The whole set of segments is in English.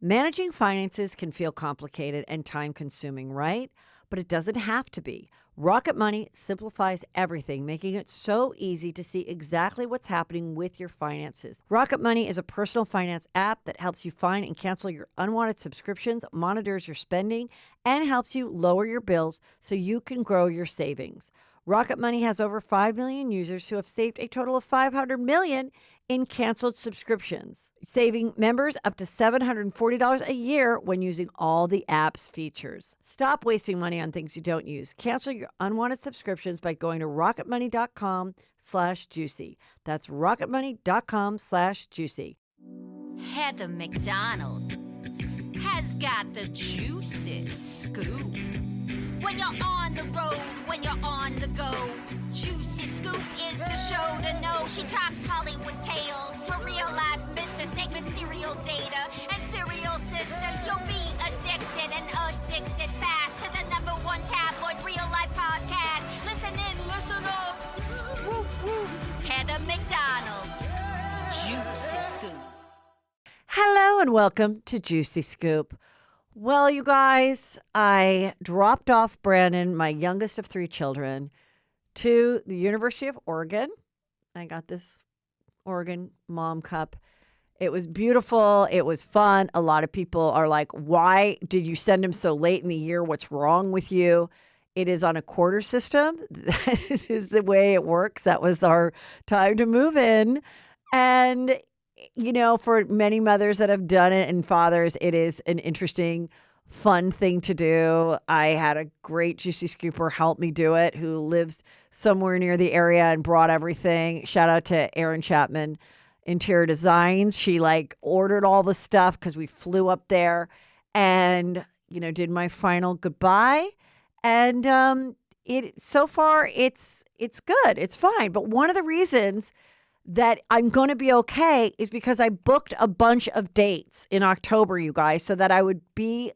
Managing finances can feel complicated and time-consuming, right? But it doesn't have to be. Rocket Money simplifies everything, making it so easy to see exactly what's happening with your finances. Rocket Money is a personal finance app that helps you find and cancel your unwanted subscriptions, monitors your spending, and helps you lower your bills so you can grow your savings. Rocket Money has over 5 million users who have saved a total of $500 million in canceled subscriptions, saving members up to $740 a year when using all the app's features. Stop wasting money on things you don't use. Cancel your unwanted subscriptions by going to rocketmoney.com/juicy. That's rocketmoney.com/juicy. Heather McDonald has got the juiciest scoop. When you're on the road, when you're on the go, Juicy Scoop is the show to know. She talks Hollywood tales, her real life Mr. Segment serial data, and serial sister. You'll be addicted and addicted fast to the #1 tabloid real life podcast. Listen in, listen up. Woo woo. Heather McDonald, Juicy Scoop. Hello and welcome to Juicy Scoop. Well, you guys, I dropped off Brandon, my youngest of 3 children, to the University of Oregon. I got this Oregon Mom Cup. It was beautiful. It was fun. A lot of people are like, why did you send him so late in the year? What's wrong with you? It is on a quarter system. That is the way it works. That was our time to move in. And you know, for many mothers that have done it and fathers, it is an interesting, fun thing to do. I had a great Juicy Scooper help me do it who lives somewhere near the area and brought everything. Shout out to Erin Chapman Interior Designs. She ordered all the stuff because we flew up there and, did my final goodbye. And so far it's good. It's fine. But one of the reasons that I'm going to be okay is because I booked a bunch of dates in October, you guys, so that I would be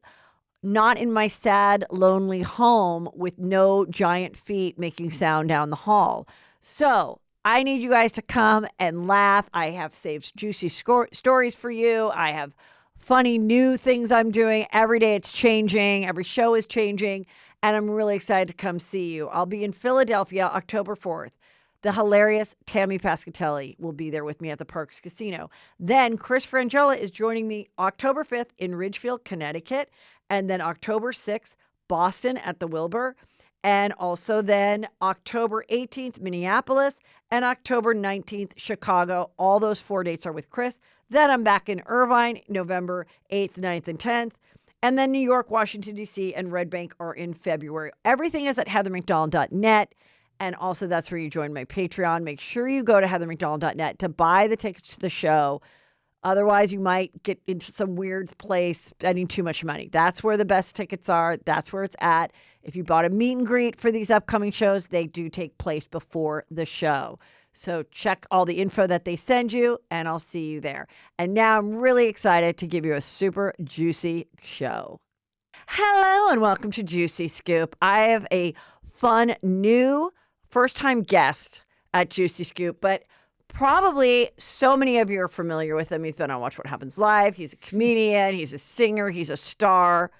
not in my sad, lonely home with no giant feet making sound down the hall. So I need you guys to come and laugh. I have saved juicy stories for you. I have funny new things I'm doing. Every day it's changing. Every show is changing. And I'm really excited to come see you. I'll be in Philadelphia October 4th. The hilarious Tammy Pascatelli will be there with me at the Parks Casino. Then Chris Frangiola is joining me October 5th in Ridgefield, Connecticut. And then October 6th, Boston at the Wilbur. And also then October 18th, Minneapolis. And October 19th, Chicago. All those 4 dates are with Chris. Then I'm back in Irvine, November 8th, 9th, and 10th. And then New York, Washington, D.C., and Red Bank are in February. Everything is at heathermcdonald.net. And also that's where you join my Patreon. Make sure you go to heathermcdonald.net to buy the tickets to the show. Otherwise, you might get into some weird place spending too much money. That's where the best tickets are. That's where it's at. If you bought a meet and greet for these upcoming shows, they do take place before the show. So check all the info that they send you, and I'll see you there. And now I'm really excited to give you a super juicy show. Hello, and welcome to Juicy Scoop. I have a fun new first-time guest at Juicy Scoop, but probably so many of you are familiar with him. He's been on Watch What Happens Live. He's a comedian. He's a singer. He's a star.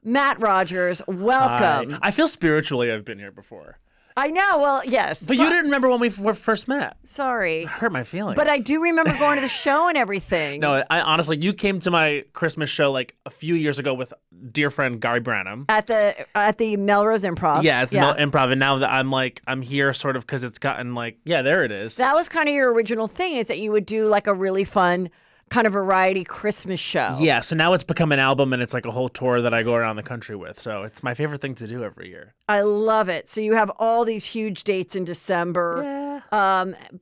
Matt Rogers, welcome. Hi. I feel spiritually I've been here before. I know. Well, yes. But you didn't remember when we first met. Sorry. It hurt my feelings. But I do remember going to the show and everything. No, I honestly, you came to my Christmas show a few years ago with dear friend Gary Branham. At the Melrose Improv. Yeah, at the Improv. And now that I'm here sort of because it's gotten there it is. That was kind of your original thing, is that you would do a really fun kind of variety Christmas show. Yeah, so now it's become an album and it's a whole tour that I go around the country with. So it's my favorite thing to do every year. I love it. So you have all these huge dates in December. Yeah.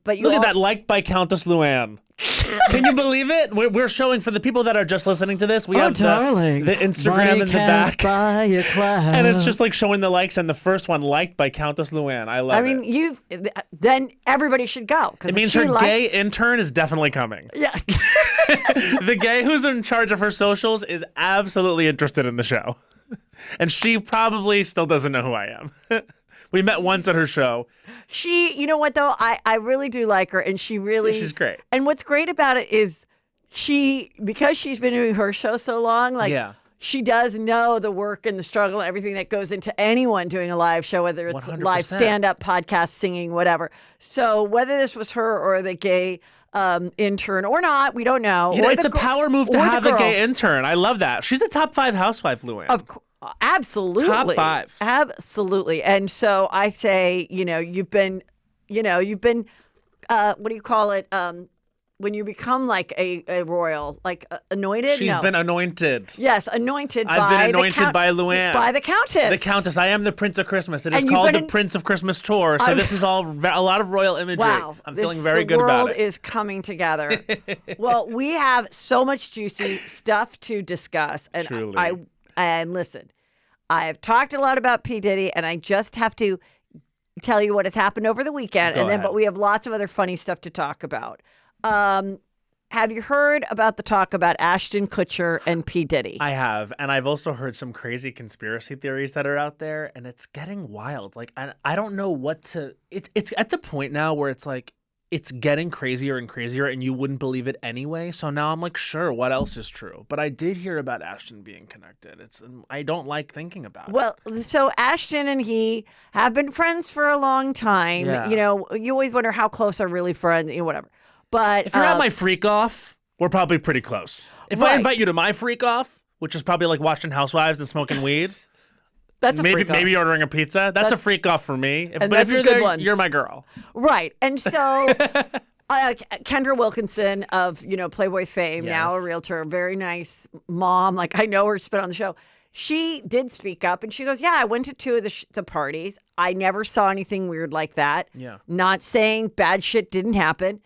But you look at that, liked by Countess Luann. Can you believe it? We're showing, for the people that are just listening to this, we have the Instagram in the back. And it's just showing the likes, and the first one liked by Countess Luann. I love it. Then everybody should go. It means her gay intern is definitely coming. Yeah. The gay who's in charge of her socials is absolutely interested in the show. And she probably still doesn't know who I am. We met once at her show. You know what though? I really do like her, and she's great. And what's great about it is because she's been doing her show so long, like Yeah. she does know the work and the struggle and everything that goes into anyone doing a live show, whether it's 100%. live stand-up, podcast, singing, whatever. So whether this was her or the gay intern or not, we don't know. You know, it's a power move to have a gay intern. I love that. She's a top 5 housewife, Luann. Absolutely. Top 5. Absolutely. And so I say, you've been, what do you call it? When you become like a royal, like anointed? She's been anointed. Yes, anointed I've been anointed by Luann. By the Countess. The Countess. I am the Prince of Christmas. It is called the Prince of Christmas Tour. So this is all a lot of royal imagery. Wow. I'm feeling very good about it. The world is coming together. Well, we have so much juicy stuff to discuss. And Truly. And listen, I have talked a lot about P. Diddy, and I just have to tell you what has happened over the weekend. Go ahead. But we have lots of other funny stuff to talk about. Have you heard about the talk about Ashton Kutcher and P. Diddy? I have, and I've also heard some crazy conspiracy theories that are out there, and it's getting wild. Like I don't know what to. It's at the point now where it's like it's getting crazier and crazier, and you wouldn't believe it anyway. So now I'm like, sure, what else is true? But I did hear about Ashton being connected. I don't like thinking about it. Well, so Ashton and he have been friends for a long time. Yeah. You always wonder how close are really friends. Whatever. But if you're at my freak off, we're probably pretty close. If I invite you to my freak off, which is probably like watching Housewives and smoking weed, that's maybe ordering a pizza. That's a freak off for me. But if you're there, you're my girl. Right. And so Kendra Wilkinson of Playboy fame, now a realtor, very nice mom. Like I know her, she's been on the show. She did speak up and she goes, yeah, I went to 2 of the parties. I never saw anything weird like that. Yeah. Not saying bad shit didn't happen.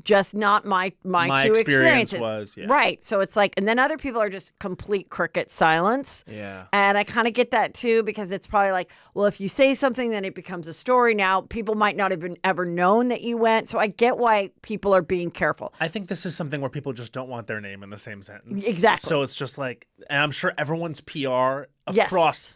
Just not my 2 experiences. Was, yeah. Right. So it's like, and then other people are just complete cricket silence. Yeah. And I kind of get that too, because it's probably like, well, if you say something, then it becomes a story. Now, people might not have ever known that you went. So I get why people are being careful. I think this is something where people just don't want their name in the same sentence. Exactly. So it's just like, and I'm sure everyone's PR across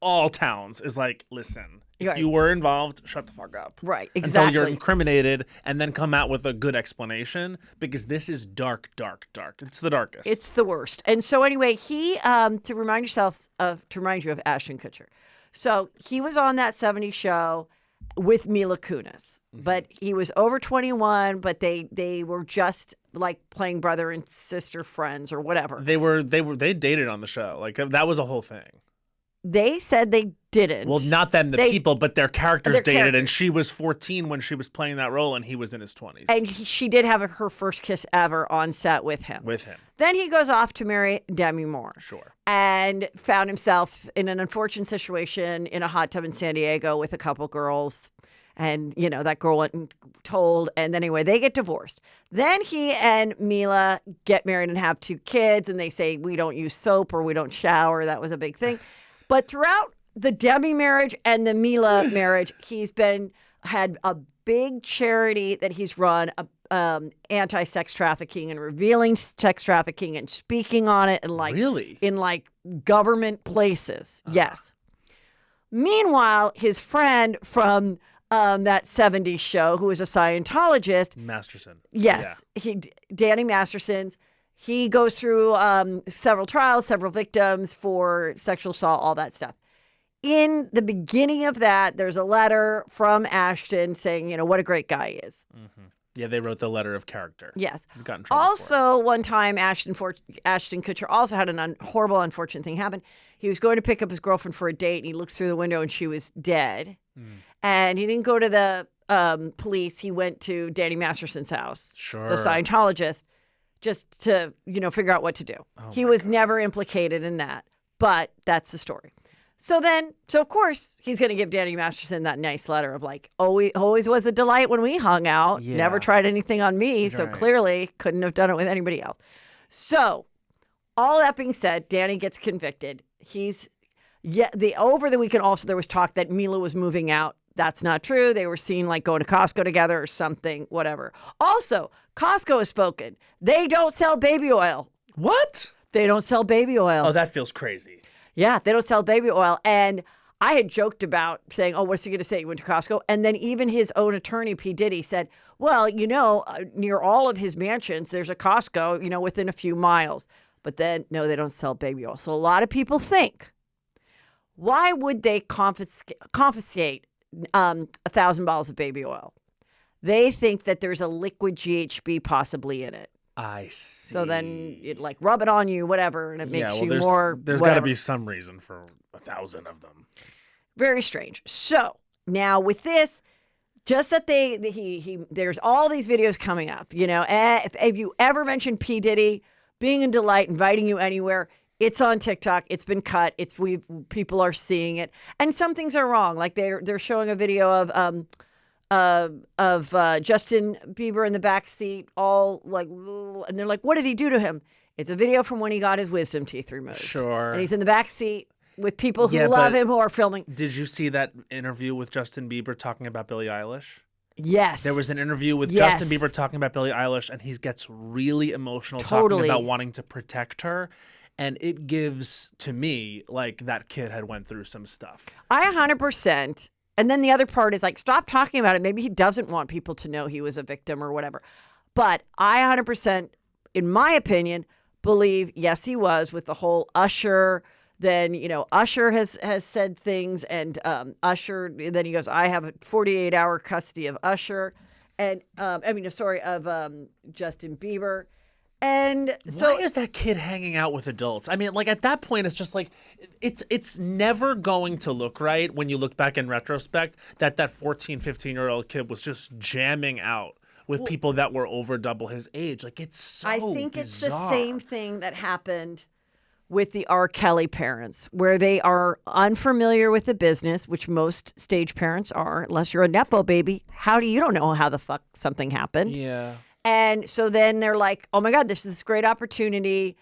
all towns is like, listen. If you were involved, shut the fuck up. Right, exactly. Until you're incriminated and then come out with a good explanation, because this is dark, dark, dark. It's the darkest. It's the worst. And so anyway, he to remind you of Ashton Kutcher. So he was on that 70s show with Mila Kunis. But he was over 21, but they were just like playing brother and sister friends or whatever. They dated on the show. Like that was a whole thing. They said they didn't. Well, not them, people, but their characters dated. And she was 14 when she was playing that role, and he was in his 20s. And she did have her first kiss ever on set with him. Then he goes off to marry Demi Moore. Sure. And found himself in an unfortunate situation in a hot tub in San Diego with a couple girls. And, that girl went and told. And then anyway, they get divorced. Then he and Mila get married and have 2 kids. And they say, we don't use soap or we don't shower. That was a big thing. But throughout the Demi marriage and the Mila marriage, he's had a big charity that he's run, anti-sex trafficking and revealing sex trafficking and speaking on it, and in government places. Yes. Meanwhile, his friend from that 70s show, who was a Scientologist, Masterson. Yes, Danny Masterson's. He goes through several trials, several victims for sexual assault, all that stuff. In the beginning of that, there's a letter from Ashton saying, what a great guy he is. Mm-hmm. Yeah, they wrote the letter of character. Yes. Got in trouble also, one time, Ashton Kutcher also had a horrible, unfortunate thing happen. He was going to pick up his girlfriend for a date, and he looked through the window, and she was dead. And he didn't go to the police. He went to Danny Masterson's house, the Scientologist, just to, figure out what to do. He was never implicated in that, but that's the story. So of course, he's going to give Danny Masterson that nice letter of like, always was a delight when we hung out. Yeah. Never tried anything on me. So clearly couldn't have done it with anybody else. So all that being said, Danny gets convicted. Over the weekend also, there was talk that Mila was moving out. That's not true. They were seen like going to Costco together or something, whatever. Also, Costco has spoken. They don't sell baby oil. What? They don't sell baby oil. Oh, that feels crazy. Yeah, they don't sell baby oil. And I had joked about saying, oh, what's he going to say? He went to Costco. And then even his own attorney, P. Diddy, said, well, near all of his mansions, there's a Costco, within a few miles. But then, no, they don't sell baby oil. So a lot of people think, why would they confiscate 1,000 bottles of baby oil? They think that there's a liquid GHB possibly in it. I see. So then you'd rub it on you, whatever, and it makes you there's, more. There's got to be some reason for 1,000 of them. Very strange. So now with this, just that there's all these videos coming up. If you ever mention P. Diddy being in Delight, inviting you anywhere, it's on TikTok. It's been cut. People are seeing it, and some things are wrong. Like they're showing a video of Justin Bieber in the back seat, all and they're like, what did he do to him? It's a video from when he got his wisdom teeth removed. Sure. And he's in the back seat with people who love him, who are filming. Did you see that interview with Justin Bieber talking about Billie Eilish? Yes. There was an interview with Justin Bieber talking about Billie Eilish, and he gets really emotional talking about wanting to protect her. And it gives, to me, that kid had went through some stuff. I 100%. And then the other part is stop talking about it. Maybe he doesn't want people to know he was a victim or whatever. But I 100%, in my opinion, believe, yes, he was, with the whole Usher. Then, Usher has said things, and Usher, then he goes, I have a 48-hour custody of Usher. And, of Justin Bieber. And so, why is that kid hanging out with adults? I mean, at that point, it's just it's never going to look right when you look back in retrospect that 14, 15-year-old kid was just jamming out with people that were over double his age. It's so I think bizarre. It's the same thing that happened with the R. Kelly parents, where they are unfamiliar with the business, which most stage parents are, unless you're a Nepo baby. You don't know how the fuck something happened. Yeah. And so then they're like, oh my God, this is this great opportunity.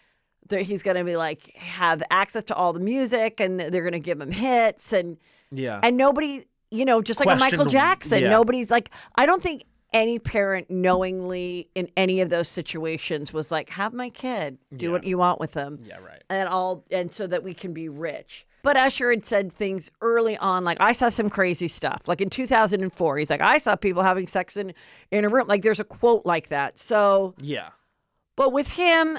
He's going to be have access to all the music, and they're going to give him hits. And nobody, just like a Michael Jackson, nobody's I don't think any parent knowingly in any of those situations was have my kid, do what you want with them. Yeah, right. And so that we can be rich. But Usher had said things early on, I saw some crazy stuff. In 2004, he's I saw people having sex in a room. There's a quote like that. So yeah. But with him,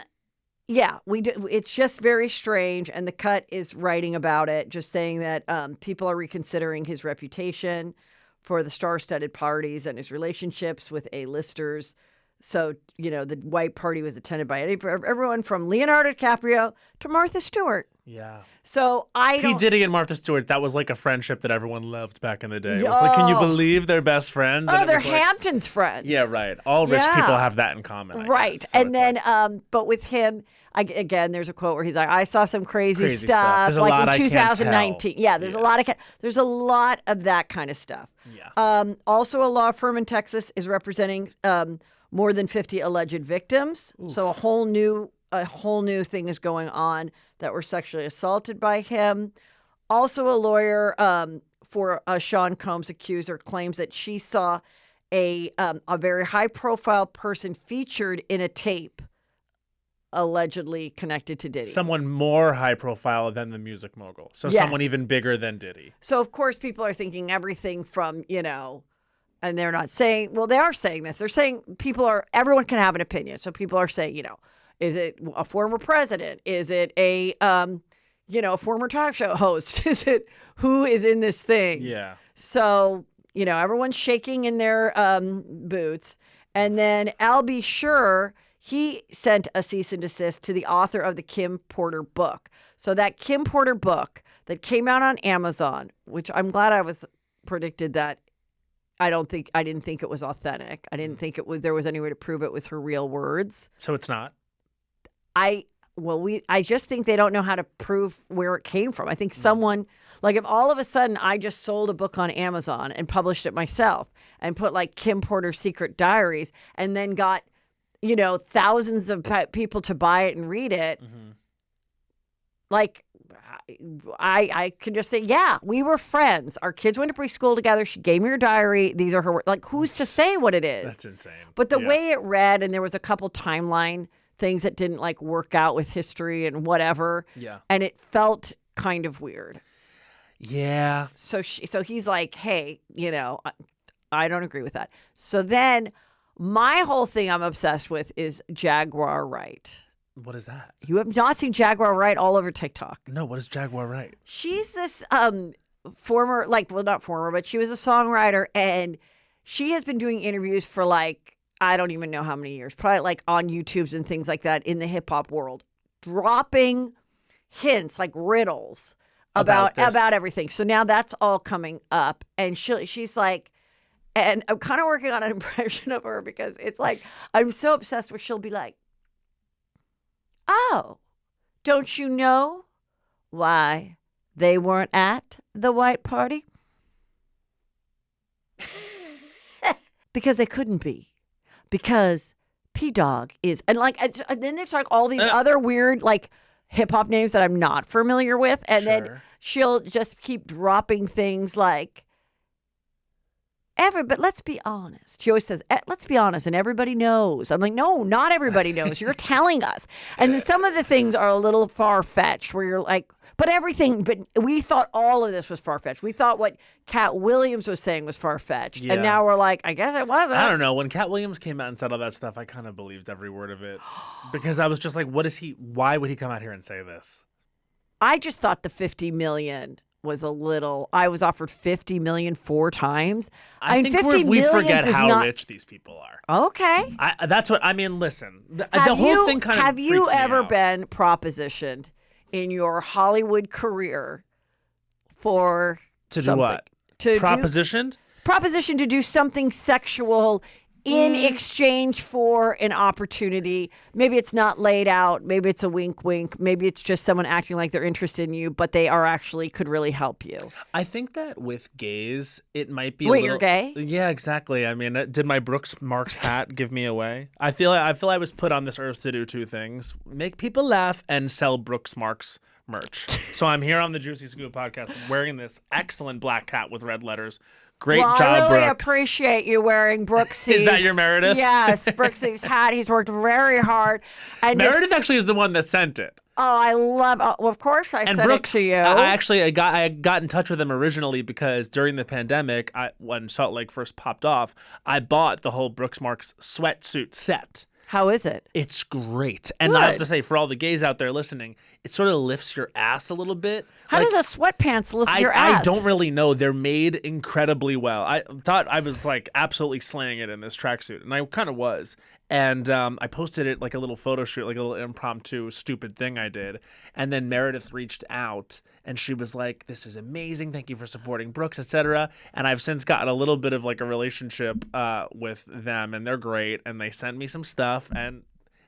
it's just very strange. And The Cut is writing about it, just saying that people are reconsidering his reputation for the star-studded parties and his relationships with A-listers. So, the white party was attended by everyone from Leonardo DiCaprio to Martha Stewart. Yeah. So P. Diddy and Martha Stewart, that was a friendship that everyone loved back in the day. It was can you believe they're best friends? Oh, they're Hamptons friends. Yeah, right. All rich people have that in common, right. So and then, but with him, again, there's a quote where he's I saw some crazy stuff. There's a lot in 2019. I can't tell. Yeah, there's a lot of that kind of stuff. Yeah. Also, a law firm in Texas is representing more than 50 alleged victims. Oof. So a whole new thing is going on that were sexually assaulted by him. Also, a lawyer for Sean Combs' accuser claims that she saw a very high-profile person featured in a tape allegedly connected to Diddy. Someone more high-profile than the music mogul. So someone even bigger than Diddy. So, of course, people are thinking everything from, and they're not saying, well, they are saying this. They're saying everyone can have an opinion. So people are saying, is it a former president? Is it a former talk show host? Is it who is in this thing? Yeah. So, everyone's shaking in their boots. And then Al B. Sure, he sent a cease and desist to the author of the Kim Porter book. So that Kim Porter book that came out on Amazon, which I'm glad I was predicted that I didn't think it was authentic. I didn't think there was any way to prove it was her real words. So it's not? I just think they don't know how to prove where it came from. I think someone, if all of a sudden I just sold a book on Amazon and published it myself and put Kim Porter's Secret Diaries and then got, thousands of people to buy it and read it. Mm-hmm. I can just say, yeah, we were friends. Our kids went to preschool together. She gave me her diary. These are her, who's to say what it is? That's insane. But the way it read, and there was a couple timeline things that didn't work out with history and whatever. Yeah. And it felt kind of weird. Yeah. So he's like, hey, I don't agree with that. So then my whole thing I'm obsessed with is Jaguar Wright. What is that? You have not seen Jaguar Wright all over TikTok. No, what is Jaguar Wright? She's this former, not former, but she was a songwriter, and she has been doing interviews for I don't even know how many years, probably on YouTubes and things like that in the hip hop world, dropping hints like riddles about everything. So now that's all coming up, and she's like, and I'm kind of working on an impression of her because it's I'm so obsessed with. She'll be like, "Oh, don't you know why they weren't at the white party? Because they couldn't be. Because P-Dog is." And then there's all these other weird hip hop names that I'm not familiar with. And then she'll just keep dropping things like, but let's be honest. She always says, let's be honest, and everybody knows. I'm like, no, not everybody knows. You're telling us. And then some of the things are a little far-fetched where you're like, but we thought all of this was far-fetched. We thought what Cat Williams was saying was far-fetched. Yeah. And now we're like, I guess it wasn't. I don't know. When Cat Williams came out and said all that stuff, I kind of believed every word of it. Because I was just like, why would he come out here and say this? I just thought the $50 million was a little. I was offered $50 million 4 times. I think we forget how rich these people are. Okay. That's what I mean. Listen, the whole thing kind of have you freaks me ever out. been propositioned in your Hollywood career for to something? Do what? Propositioned? Proposition to do something sexual in exchange for an opportunity. Maybe it's not laid out. Maybe it's a wink, wink. Maybe it's just someone acting like they're interested in you, but they are actually could really help you. I think that with gays, it might be. Wait, you're gay? Yeah, exactly. I mean, did my Brooks Marks hat give me away? I feel I was put on this earth to do 2 things: make people laugh and sell Brooks Marks merch. So I'm here on the Juicy Scoop podcast wearing this excellent black hat with red letters. Great job, I really Brooks. appreciate you wearing Brooksy's. Is that your Meredith? Yes, Brooksy's hat. He's worked very hard. And Meredith actually is the one that sent it. Oh, I love. Well, of course, I sent Brooks, it to you. I got in touch with him originally because during the pandemic, when Salt Lake first popped off, I bought the whole Brooks Marks sweatsuit set. How is it? It's great. And I have to say, for all the gays out there listening, it sort of lifts your ass a little bit. How does a sweatpants lift your ass? I don't really know. They're made incredibly well. I thought I was absolutely slaying it in this tracksuit, and I kind of was. And I posted it like a little photo shoot, like a little impromptu stupid thing I did. And then Meredith reached out, and she was like, "This is amazing. Thank you for supporting Brooks, etc." And I've since gotten a little bit of a relationship with them, and they're great. And they send me some stuff, and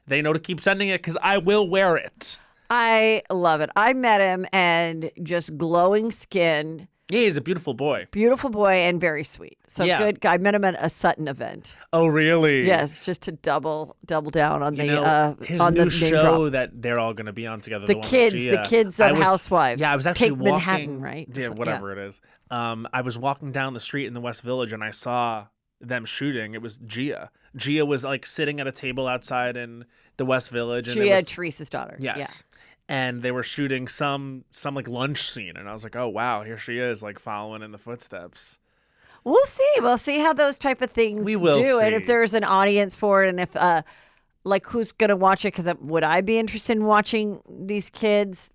they know to keep sending it because I will wear it. I love it. I met him and just glowing skin. Yeah, he's a beautiful boy. Beautiful boy and very sweet. So good guy. I met him at a Sutton event. Oh, really? Yes, just to double down on his on new the show that they're all going to be on together. The kids of Housewives. Yeah, I was actually Take walking. Manhattan, right? Yeah, whatever it is. I was walking down the street in the West Village and I saw them shooting. It was Gia. Gia was sitting at a table outside in the West Village. And Gia, Teresa's daughter. Yes. Yeah. And they were shooting some lunch scene, and I was like, "Oh wow, here she is, following in the footsteps." We'll see. We'll see how those type of things we will do, see. and if there's an audience for it, and if who's gonna watch it? Because would I be interested in watching these kids?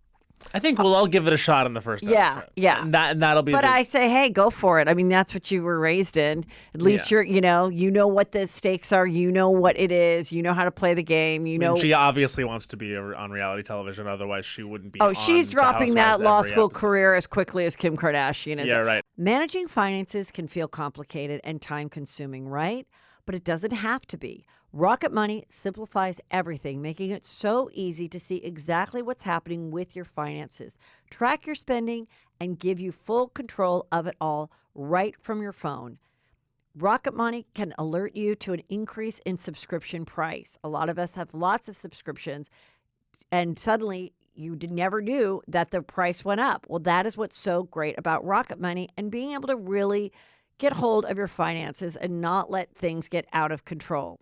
I think we'll all give it a shot in the first episode. Yeah. And that'll be. But I say, hey, go for it. I mean, that's what you were raised in. At least you're, you know what the stakes are. You know what it is. You know how to play the game. She obviously wants to be on reality television. Otherwise, she wouldn't be. Oh, she's dropping that law school episode. career as quickly as Kim Kardashian is. Yeah, right. Managing finances can feel complicated and time-consuming, right? But it doesn't have to be. Rocket Money simplifies everything, making it so easy to see exactly what's happening with your finances, track your spending, and give you full control of it all right from your phone. Rocket Money can alert you to an increase in subscription price. A lot of us have lots of subscriptions, and suddenly you never knew that the price went up. Well, that is what's so great about Rocket Money and being able to really get hold of your finances and not let things get out of control.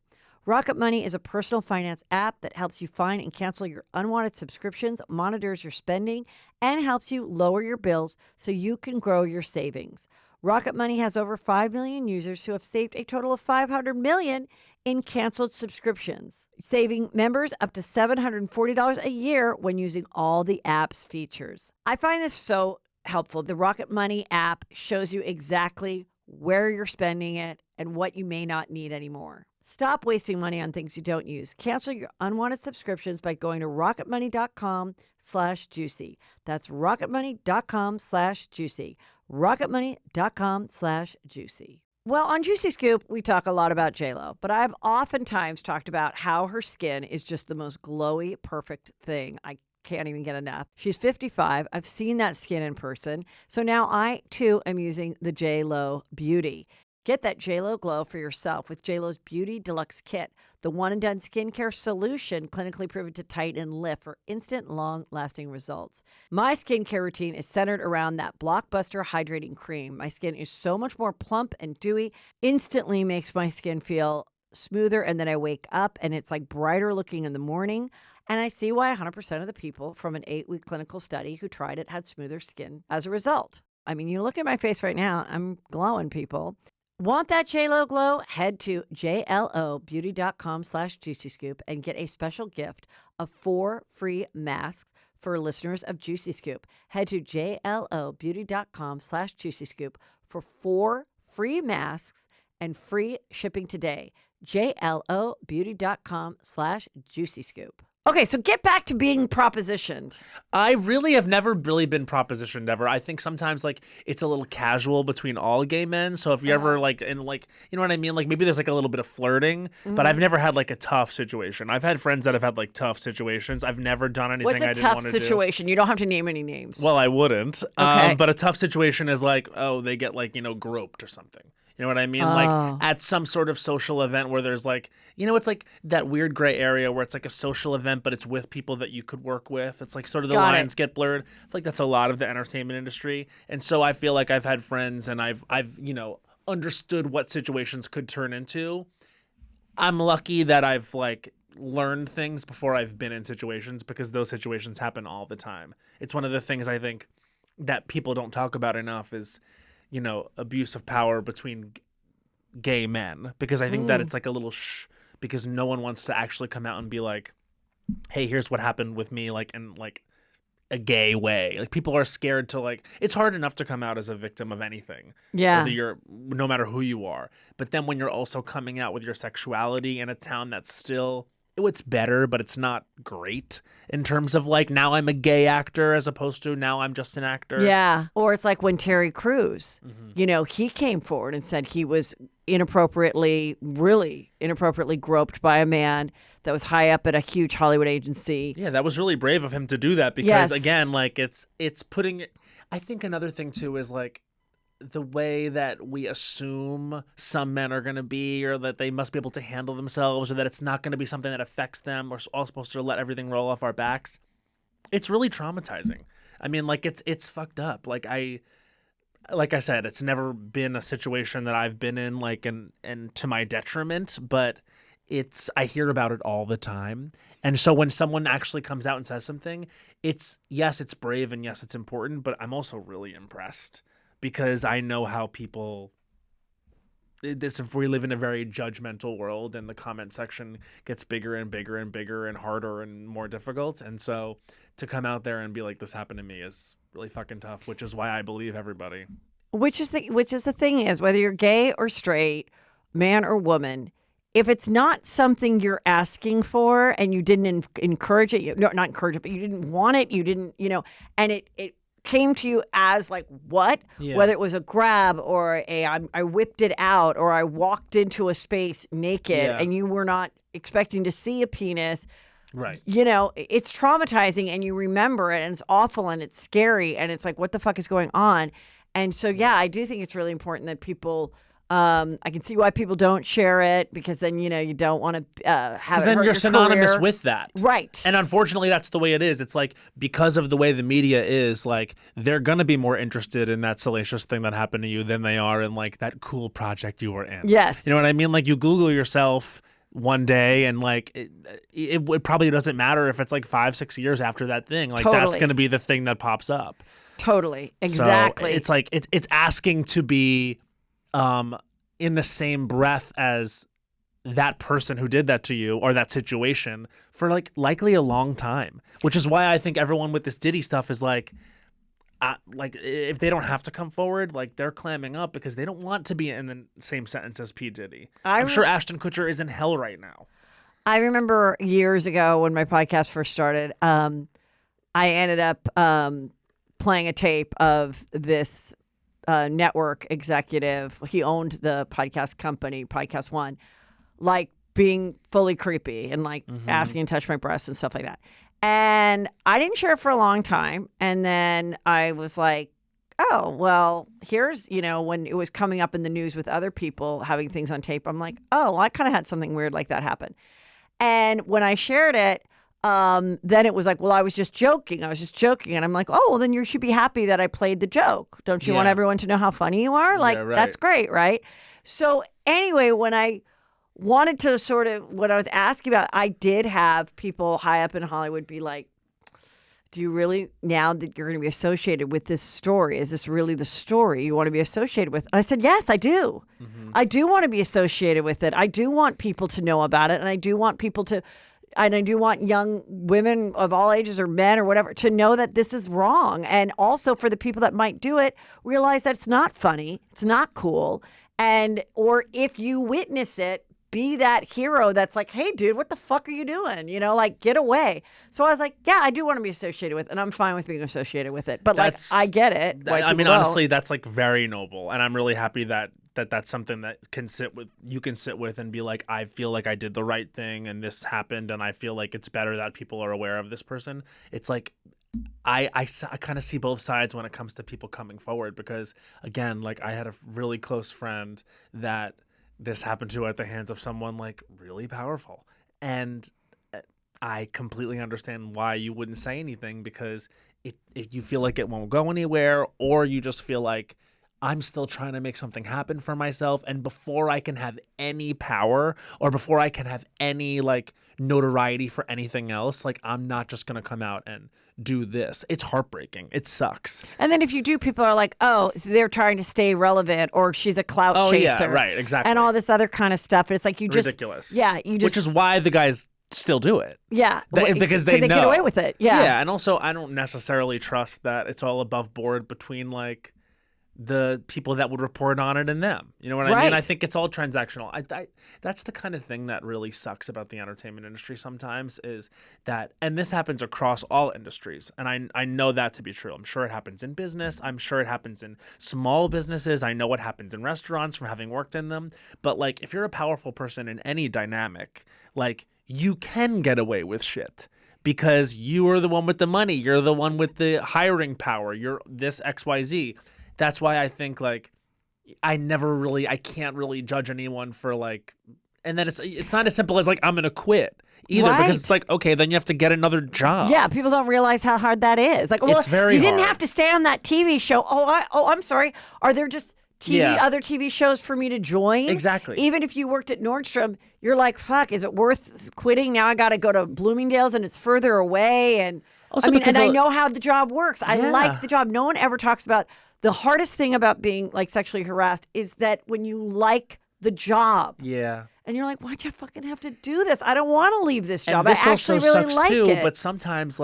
Rocket Money is a personal finance app that helps you find and cancel your unwanted subscriptions, monitors your spending, and helps you lower your bills so you can grow your savings. Rocket Money has over 5 million users who have saved a total of $500 million in canceled subscriptions, saving members up to $740 a year when using all the app's features. I find this so helpful. The Rocket Money app shows you exactly where you're spending it and what you may not need anymore. Stop wasting money on things you don't use. Cancel your unwanted subscriptions by going to rocketmoney.com/juicy. That's rocketmoney.com/juicy. rocketmoney.com/juicy. Well, on Juicy Scoop, we talk a lot about JLo, but I've oftentimes talked about how her skin is just the most glowy, perfect thing. I can't even get enough. She's 55. I've seen that skin in person. So now I, too, am using the JLo Beauty. Get that JLo glow for yourself with JLo's Beauty Deluxe Kit, the one-and-done skincare solution clinically proven to tighten and lift for instant, long-lasting results. My skincare routine is centered around that blockbuster hydrating cream. My skin is so much more plump and dewy, instantly makes my skin feel smoother, and then I wake up and it's like brighter looking in the morning. And I see why 100% of the people from an 8-week clinical study who tried it had smoother skin as a result. I mean, you look at my face right now, I'm glowing, people. Want that JLo glow? Head to jlobeauty.com/juicyscoop and get a special gift of 4 free masks for listeners of Juicy Scoop. Head to jlobeauty.com/juicyscoop for 4 free masks and free shipping today. jlobeauty.com/juicyscoop. Okay, so get back to being propositioned. I really have never really been propositioned ever. I think sometimes like it's a little casual between all gay men. So if you're ever like in like, you know what I mean? Like maybe there's like a little bit of flirting, but I've never had like a tough situation. I've had friends that have had like tough situations. I've never done anything What's I a didn't want tough to do. situation? You don't have to name any names. Well, I wouldn't. Okay. But a tough situation is like, oh, they get like, groped or something. You know what I mean? Like at some sort of social event where there's like, it's like that weird gray area where it's like a social event, but it's with people that you could work with. It's like sort of the lines get blurred. I feel like that's a lot of the entertainment industry. And so I feel like I've had friends and I've understood what situations could turn into. I'm lucky that I've like learned things before I've been in situations because those situations happen all the time. It's one of the things I think that people don't talk about enough is abuse of power between gay men, because I think that it's like a little because no one wants to actually come out and be like, hey, here's what happened with me, like in like a gay way. Like people are scared to like, it's hard enough to come out as a victim of anything. Yeah. No matter who you are. But then when you're also coming out with your sexuality in a town that's still, it's better, but it's not great in terms of like, now I'm a gay actor as opposed to now I'm just an actor. Yeah. Or it's like when Terry Crews, he came forward and said he was really inappropriately groped by a man that was high up at a huge Hollywood agency. Yeah, that was really brave of him to do that because again, like it's putting, I think another thing too is like, the way that we assume some men are going to be, or that they must be able to handle themselves, or that it's not going to be something that affects them. We're all supposed to let everything roll off our backs. It's really traumatizing. I mean, like it's fucked up. Like I said, it's never been a situation that I've been in, like, and to my detriment, but I hear about it all the time. And so when someone actually comes out and says something, it's brave and yes, it's important, but I'm also really impressed. Because I know how people, if we live in a very judgmental world and the comment section gets bigger and bigger and bigger and harder and more difficult. And so to come out there and be like, this happened to me is really fucking tough, which is why I believe everybody. Which is the thing is, whether you're gay or straight, man or woman, if it's not something you're asking for and you didn't encourage it, not encourage it, but you didn't want it, you didn't, and it came to you as like what? Yeah. Whether it was a grab or I whipped it out or I walked into a space naked and you were not expecting to see a penis. Right. It's traumatizing and you remember it and it's awful and it's scary and it's like, what the fuck is going on? And so, I do think it's really important that people, I can see why people don't share it because then, you don't want to have it hurt then you're your synonymous career. with that. Right. And unfortunately, that's the way it is. It's like, because of the way the media is, like, they're going to be more interested in that salacious thing that happened to you than they are in, like, that cool project you were in. Yes. You know what I mean? Like, you Google yourself one day, and like it probably doesn't matter if it's like 5-6 years after that thing. Like that's Totally. going to be the thing that pops up. Totally. Exactly. So it's like it's asking to be in the same breath as that person who did that to you or that situation for like likely a long time, which is why I think everyone with this Diddy stuff is like if they don't have to come forward, like they're clamming up because they don't want to be in the same sentence as P. Diddy. I'm sure Ashton Kutcher is in hell right now. I remember years ago when my podcast first started, I ended up playing a tape of this network executive. He owned the podcast company, Podcast One, like being fully creepy and like asking to touch my breasts and stuff like that. And I didn't share it for a long time. And then I was like, oh, well, here's, when it was coming up in the news with other people having things on tape, I'm like, oh, well, I kind of had something weird like that happen. And when I shared it, then it was like, well, I was just joking. And I'm like, oh, well, then you should be happy that I played the joke. Don't you want everyone to know how funny you are? Like, that's great, right? So anyway, when I wanted to what I was asking about, I did have people high up in Hollywood be like, do you really, now that you're going to be associated with this story, is this really the story you want to be associated with? And I said, yes, I do. I do want to be associated with it. I do want people to know about it. And I do want young women of all ages or men or whatever to know that this is wrong. And also for the people that might do it, realize that it's not funny. It's not cool. Or if you witness it, be that hero that's like, hey, dude, what the fuck are you doing? Like, get away. So I was like, yeah, I do want to be associated with it, and I'm fine with being associated with it. But I get it. I mean, honestly, that's like very noble. And I'm really happy that that's something that you can sit with and be like, I feel like I did the right thing and this happened. And I feel like it's better that people are aware of this person. It's like, I kind of see both sides when it comes to people coming forward, because again, like I had a really close friend that this happened to at the hands of someone like really powerful. And I completely understand why you wouldn't say anything, because you feel like it won't go anywhere, or you just feel like I'm still trying to make something happen for myself. And before I can have any power or before I can have any like notoriety for anything else, like I'm not just going to come out and do this. It's heartbreaking. It sucks. And then if you do, people are like, oh, so they're trying to stay relevant, or she's a clout chaser. Yeah, right. Exactly. And all this other kind of stuff. And it's like, ridiculous. Which is why the guys still do it. Yeah. Because they know. Get away with it. Yeah. Yeah. And also I don't necessarily trust that it's all above board between like the people that would report on it and them. You know what I mean? I think it's all transactional. I that's the kind of thing that really sucks about the entertainment industry sometimes, is that, and this happens across all industries, and I know that to be true. I'm sure it happens in business. I'm sure it happens in small businesses. I know what happens in restaurants from having worked in them. But like, if you're a powerful person in any dynamic, like you can get away with shit, because you are the one with the money. You're the one with the hiring power. You're this XYZ. That's why I think like I can't really judge anyone for like, and then it's not as simple as like I'm gonna quit either, because it's like, okay, then you have to get another job. Yeah, people don't realize how hard that is. Like, well, it's very you didn't hard. have to stay on that TV show. I'm sorry. Are there just other TV shows for me to join? Exactly. Even if you worked at Nordstrom, you're like, fuck, is it worth quitting? Now I got to go to Bloomingdale's and it's further away. And also, I know how the job works. I like the job. No one ever talks about the hardest thing about being like sexually harassed is that when you like the job. Yeah. And you're like, why'd you fucking have to do this? I don't want to leave this job. And this I actually also really sucks like too, it. But sometimes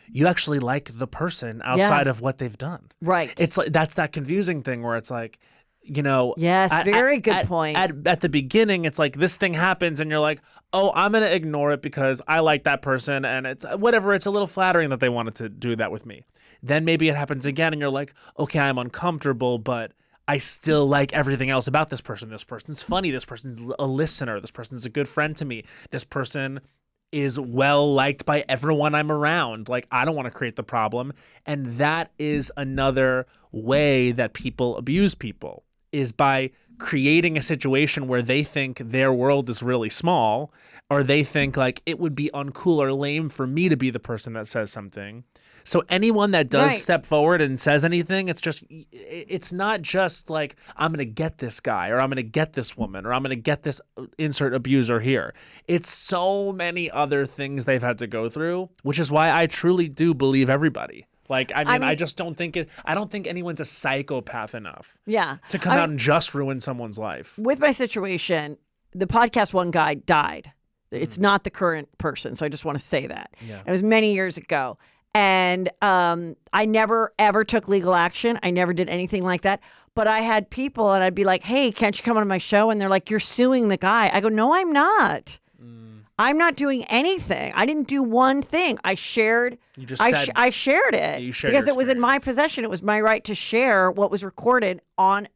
you actually like the person outside of what they've done. Right. It's like, that's that confusing thing where it's like, yes, very good point. At the beginning, it's like this thing happens and you're like, oh, I'm going to ignore it because I like that person, and it's whatever. It's a little flattering that they wanted to do that with me. Then maybe it happens again and you're like, okay, I'm uncomfortable, but I still like everything else about this person. This person's funny. This person's a listener. This person's a good friend to me. This person is well liked by everyone I'm around. Like, I don't want to create the problem. And that is another way that people abuse people, is by creating a situation where they think their world is really small, or they think like it would be uncool or lame for me to be the person that says something. So anyone that does step forward and says anything, it's not just like, I'm going to get this guy, or I'm going to get this woman, or I'm going to get this insert abuser here. It's so many other things they've had to go through, which is why I truly do believe everybody. Like, I mean, I just don't think I don't think anyone's a psychopath enough to come out and just ruin someone's life. With my situation, the podcast one guy died. It's not the current person, so I just want to say that. Yeah. It was many years ago. And I never, ever took legal action. I never did anything like that. But I had people, and I'd be like, hey, can't you come on my show? And they're like, you're suing the guy. I go, no, I'm not. I'm not doing anything. I didn't do one thing. I shared. You just said I shared it because it was in my possession. It was my right to share what was recorded on.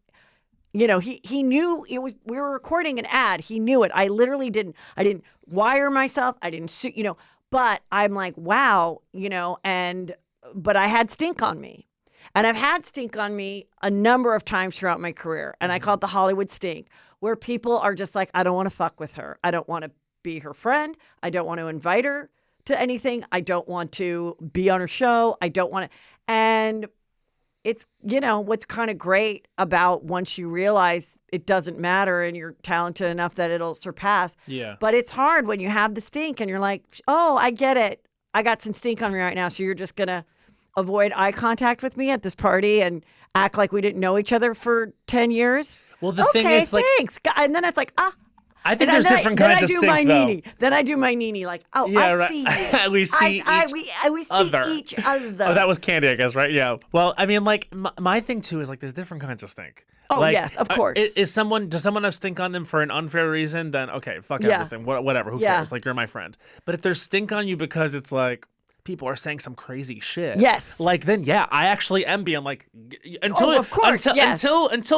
You know, he knew it was. We were recording an ad. He knew it. I literally didn't. I didn't wire myself. I didn't sue. You know. But I'm like, wow, you know, but I had stink on me. And I've had stink on me a number of times throughout my career. And I call it the Hollywood stink, where people are just like, I don't want to fuck with her. I don't want to be her friend. I don't want to invite her to anything. I don't want to be on her show. I don't want to. And it's, you know, what's kind of great about once you realize it doesn't matter and you're talented enough that it'll surpass. Yeah. But it's hard when you have the stink and you're like, oh, I get it. I got some stink on me right now. So you're just going to avoid eye contact with me at this party and act like we didn't know each other for 10 years? Well, the thing is, like, thanks. And then it's like, I think there's different kinds of stink, though. Then I do my Nini, like, oh, yeah, I see you. we see we see each other. Oh, that was Candy, I guess, right? Yeah. Well, I mean, like, my thing, too, is, like, there's different kinds of stink. Oh, like, yes, of course. Does someone have stink on them for an unfair reason? Then, okay, fuck everything. Whatever. Who cares? Like, you're my friend. But if there's stink on you because it's like, people are saying some crazy shit. Yes. Like, then, yeah, I actually am being like, until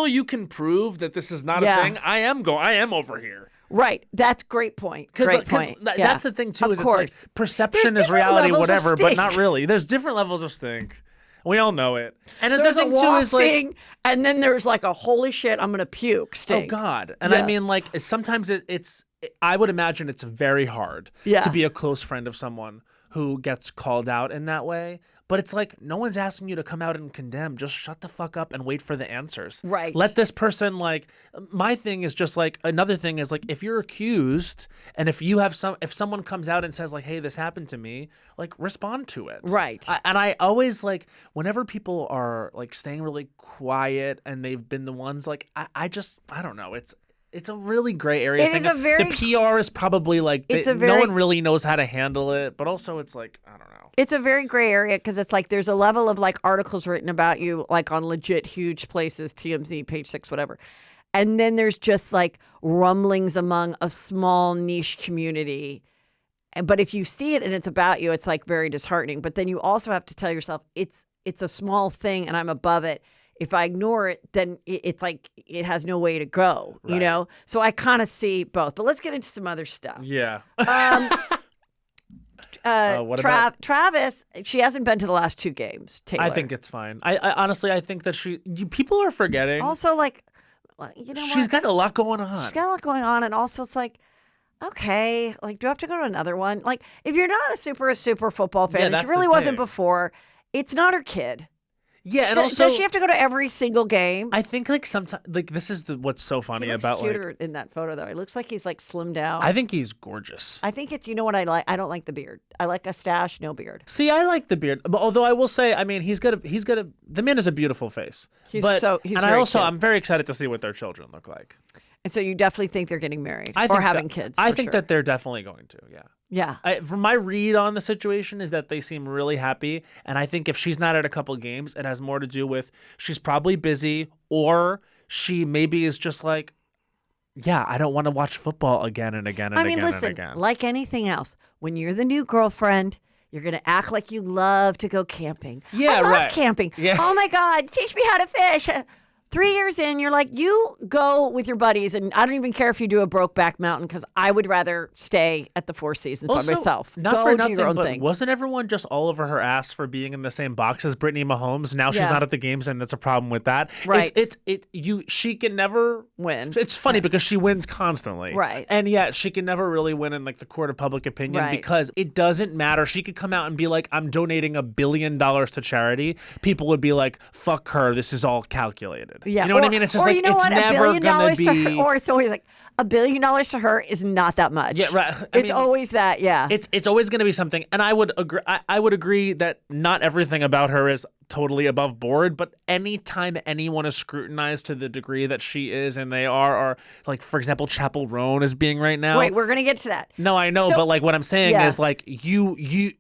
you can prove that this is not a thing, I am over here. Right. That's great point. Great point. That's the thing, too, is it's like perception is reality, whatever, but not really. There's different levels of stink. We all know it. And the thing, too, is like, and then there's like a holy shit, I'm going to puke stink. Oh, God. And I mean, like, sometimes I would imagine it's very hard to be a close friend of someone who gets called out in that way. But it's like, no one's asking you to come out and condemn. Just shut the fuck up and wait for the answers. Right. Let this person, like, my thing is just like, another thing is like, if you're accused and if someone comes out and says like, hey, this happened to me, like, respond to it. Right. And I always, like, whenever people are like staying really quiet and they've been the ones, like, I don't know. It's a really gray area. The PR is probably like, no one really knows how to handle it, but also it's like, I don't know. It's a very gray area because it's like there's a level of like articles written about you like on legit huge places, TMZ, Page 6, whatever. And then there's just like rumblings among a small niche community. But if you see it and it's about you, it's like very disheartening. But then you also have to tell yourself it's a small thing and I'm above it. If I ignore it, then it's like it has no way to go, you know? So I kind of see both. But let's get into some other stuff. Yeah. Travis, she hasn't been to the last 2 games, Taylor. I think it's fine. I honestly, I think that people are forgetting. Also, like, you know She's got a lot going on. She's got a lot going on. And also it's like, okay, like, do I have to go to another one? Like, if you're not a super football fan, she really wasn't before, it's not her kid. Yeah, and also, does she have to go to every single game? I think like sometimes, like this is what's so funny about cuter like in that photo though. It looks like he's like slimmed out. I think he's gorgeous. I think it's, you know what I like? I don't like the beard. I like a stash, no beard. See, I like the beard, but although I will say, I mean, the man has a beautiful face. I'm very excited to see what their children look like. And so you definitely think they're getting married or having kids? I think that they're definitely going to. Yeah. Yeah. From my read on the situation is that they seem really happy. And I think if she's not at a couple games, it has more to do with she's probably busy or she maybe is just like, yeah, I don't want to watch football again and again and again and again. Like anything else, when you're the new girlfriend, you're going to act like you love to go camping. Yeah, I love camping. Yeah. Oh, my God, teach me how to fish. 3 years in, you're like, you go with your buddies, and I don't even care if you do a Brokeback Mountain because I would rather stay at the Four Seasons by myself. Not go for do nothing, your own but thing. wasn't everyone just all over her ass for being in the same box as Brittany Mahomes? Now she's not at the games, and that's a problem with that. Right. She can never win. It's funny because she wins constantly. Right. And yet she can never really win in like the court of public opinion because it doesn't matter. She could come out and be like, I'm donating $1 billion to charity. People would be like, fuck her. This is all calculated. Yeah. You know what I mean? It's just like, it's never going to be. Or it's always like $1 billion to her is not that much. Yeah, right. It's always that. Yeah. It's always going to be something. And I would agree. I would agree that not everything about her is totally above board, but anytime anyone is scrutinized to the degree that she is, and they are, or like, for example, Chappell Roan is being right now. Wait, we're going to get to that. No, I know, but like what I'm saying is like you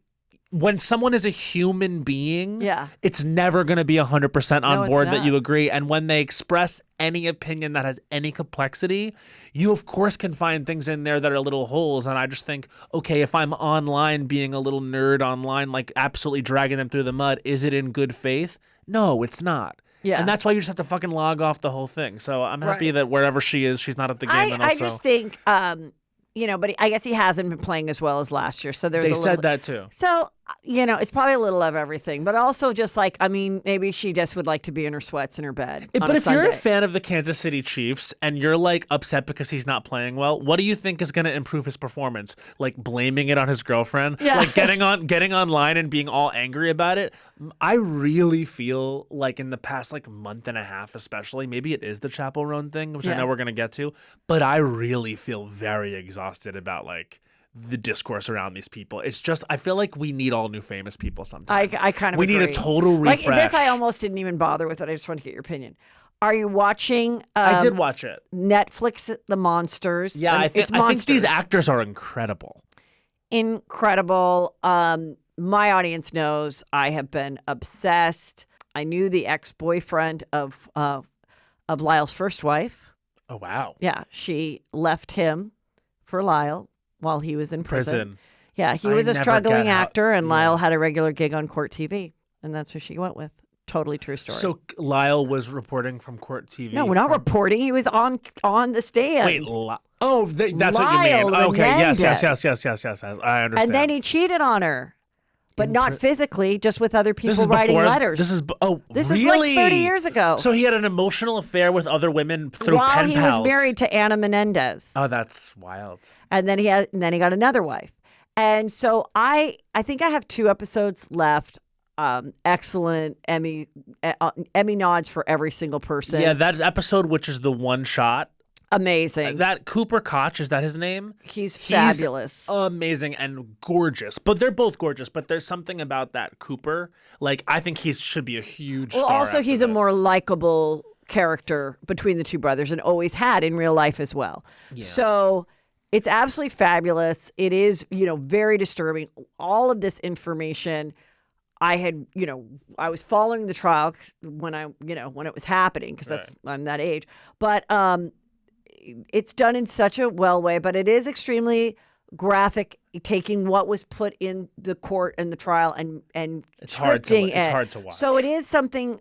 when someone is a human being, it's never going to be 100% on board that you agree. And when they express any opinion that has any complexity, you of course can find things in there that are little holes. And I just think, okay, if I'm online being a little nerd online, like absolutely dragging them through the mud, is it in good faith? No, it's not. Yeah. And that's why you just have to fucking log off the whole thing. So I'm happy that wherever she is, she's not at the game. I just think, but I guess he hasn't been playing as well as last year. So they said that too. So, it's probably a little of everything, but also just like, maybe she just would like to be in her sweats in her bed. But if you're a fan of the Kansas City Chiefs and you're like upset because he's not playing well, what do you think is going to improve his performance? Like blaming it on his girlfriend? Yeah. Like getting online and being all angry about it? I really feel like in the past like month and a half, especially, maybe it is the Chappell Roan thing, which I know we're going to get to, but I really feel very exhausted about like the discourse around these people. It's just, I feel like we need all new famous people sometimes. I kind of agree. We need a total refresh. Like this, I almost didn't even bother with it. I just want to get your opinion. Are you watching? I did watch it. Netflix, The Monsters. Yeah, I think these actors are incredible. Incredible. My audience knows I have been obsessed. I knew the ex-boyfriend of Lyle's first wife. Oh wow. Yeah, she left him for Lyle while he was in prison. Yeah, he was a struggling actor, and Lyle had a regular gig on Court TV, and that's who she went with. Totally true story. So Lyle was reporting from Court TV. No, we're not reporting. He was on the stand. Wait, that's Lyle what you mean. Okay, Menendez. yes. I understand. And then he cheated on her. But not physically, just with other people writing letters. This is like 30 years ago. So he had an emotional affair with other women through while pen he pals. was married to Anna Menendez. Oh, that's wild. And then he got another wife. And so I think I have 2 episodes left. Excellent Emmy nods for every single person. Yeah, that episode, which is the one shot. Amazing. That Cooper Koch, is that his name? He's fabulous. Amazing and gorgeous. But they're both gorgeous. But there's something about that Cooper. Like, I think he should be a huge star. Also, he's a more likable character between the 2 brothers and always had in real life as well. Yeah. So it's absolutely fabulous. It is, very disturbing. All of this information, I had, I was following the trial when it was happening because I'm that age. But it's done in such a well way, but it is extremely graphic, taking what was put in the court and the trial and it's hard to watch. So it is something.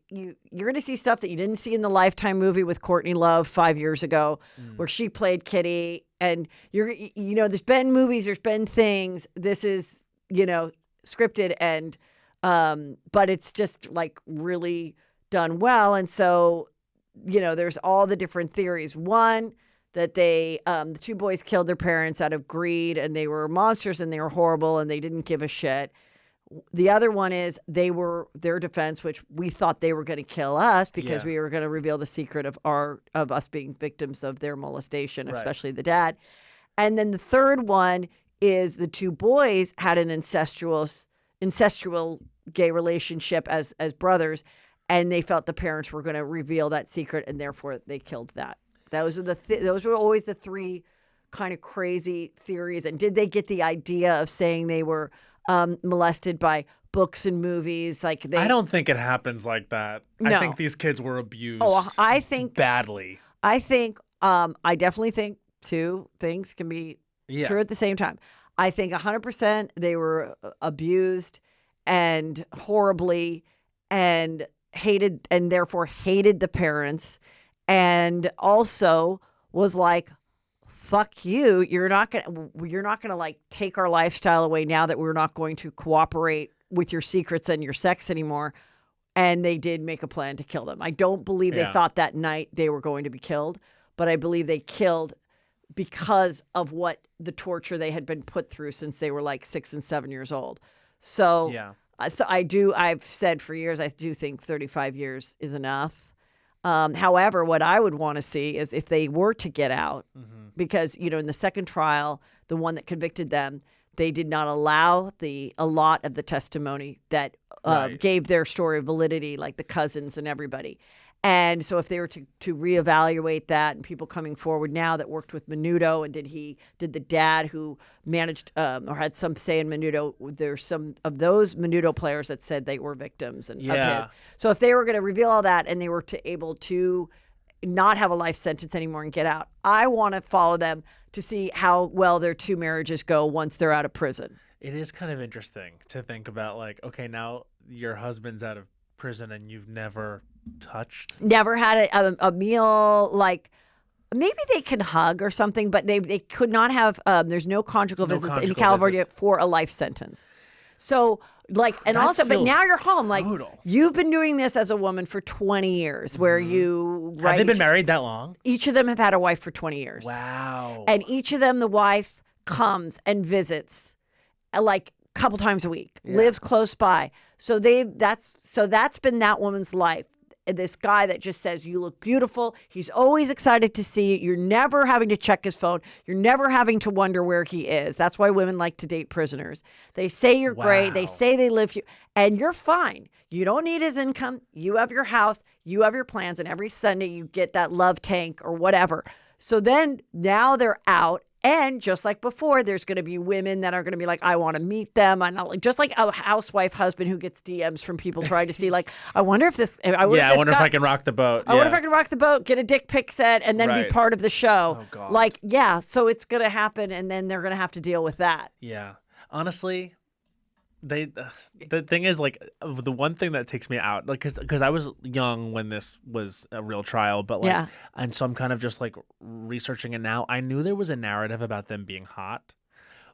You're going to see stuff that you didn't see in the Lifetime movie with Courtney Love 5 years ago, where she played Kitty. And there's been movies, there's been things. This is scripted and but it's just like really done well. And so there's all the different theories. One, that the 2 boys killed their parents out of greed and they were monsters and they were horrible and they didn't give a shit. The other one is their defense, which we thought they were going to kill us because we were going to reveal the secret of us being victims of their molestation, especially the dad. And then the third one is the 2 boys had an incestual gay relationship as brothers. And they felt the parents were going to reveal that secret, and therefore they killed that. Those were always the 3 kind of crazy theories. And did they get the idea of saying they were molested by books and movies? I don't think it happens like that. No. I think these kids were abused. Oh, I think badly. I think I definitely think 2 things can be true at the same time. I think 100% they were abused and horribly, and hated and therefore hated the parents, and also was like, fuck you, you're not gonna like take our lifestyle away now that we're not going to cooperate with your secrets and your sex anymore. And they did make a plan to kill them. I don't believe they thought that night they were going to be killed, but I believe they killed because of what the torture they had been put through since they were like 6 and 7 years old. So I've said for years, I do think 35 years is enough. However, what I would want to see is if they were to get out, because, in the second trial, the one that convicted them, they did not allow a lot of the testimony that gave their story validity, like the cousins and everybody. And so if they were to reevaluate that, and people coming forward now that worked with Menudo, and did the dad who managed or had some say in Menudo, there's some of those Menudo players that said they were victims. Of his. So if they were going to reveal all that and they were able to not have a life sentence anymore and get out, I want to follow them to see how well their 2 marriages go once they're out of prison. It is kind of interesting to think about, like, okay, now your husband's out of prison and you've never never had a meal, like maybe they can hug or something, but they could not have there's no conjugal visits in California for a life sentence. So like, and that also, but now you're home, like brutal. You've been doing this as a woman for 20 years where you have they been married that long? Each of them have had a wife for 20 years. Wow. And each of them, the wife comes and visits like a couple times a week, lives close by. So that's been that woman's life. This guy that just says, you look beautiful. He's always excited to see you. You're never having to check his phone. You're never having to wonder where he is. That's why women like to date prisoners. They say you're great. They say they live you, and you're fine. You don't need his income. You have your house. You have your plans. And every Sunday you get that love tank or whatever. So then now they're out. And just like before, there's going to be women that are going to be like, I want to meet them. I'm not like, just like a housewife husband who gets DMs from people trying to see, like, I wonder if this. I wonder if I can rock the boat. I wonder if I can rock the boat, get a dick pic set, and then be part of the show. Oh, God. Like, yeah. So it's going to happen, and then they're going to have to deal with that. Yeah. Honestly, the thing is, like, the one thing that takes me out, like, because I was young when this was a real trial, but like, and so I'm kind of just like researching it now. I knew there was a narrative about them being hot,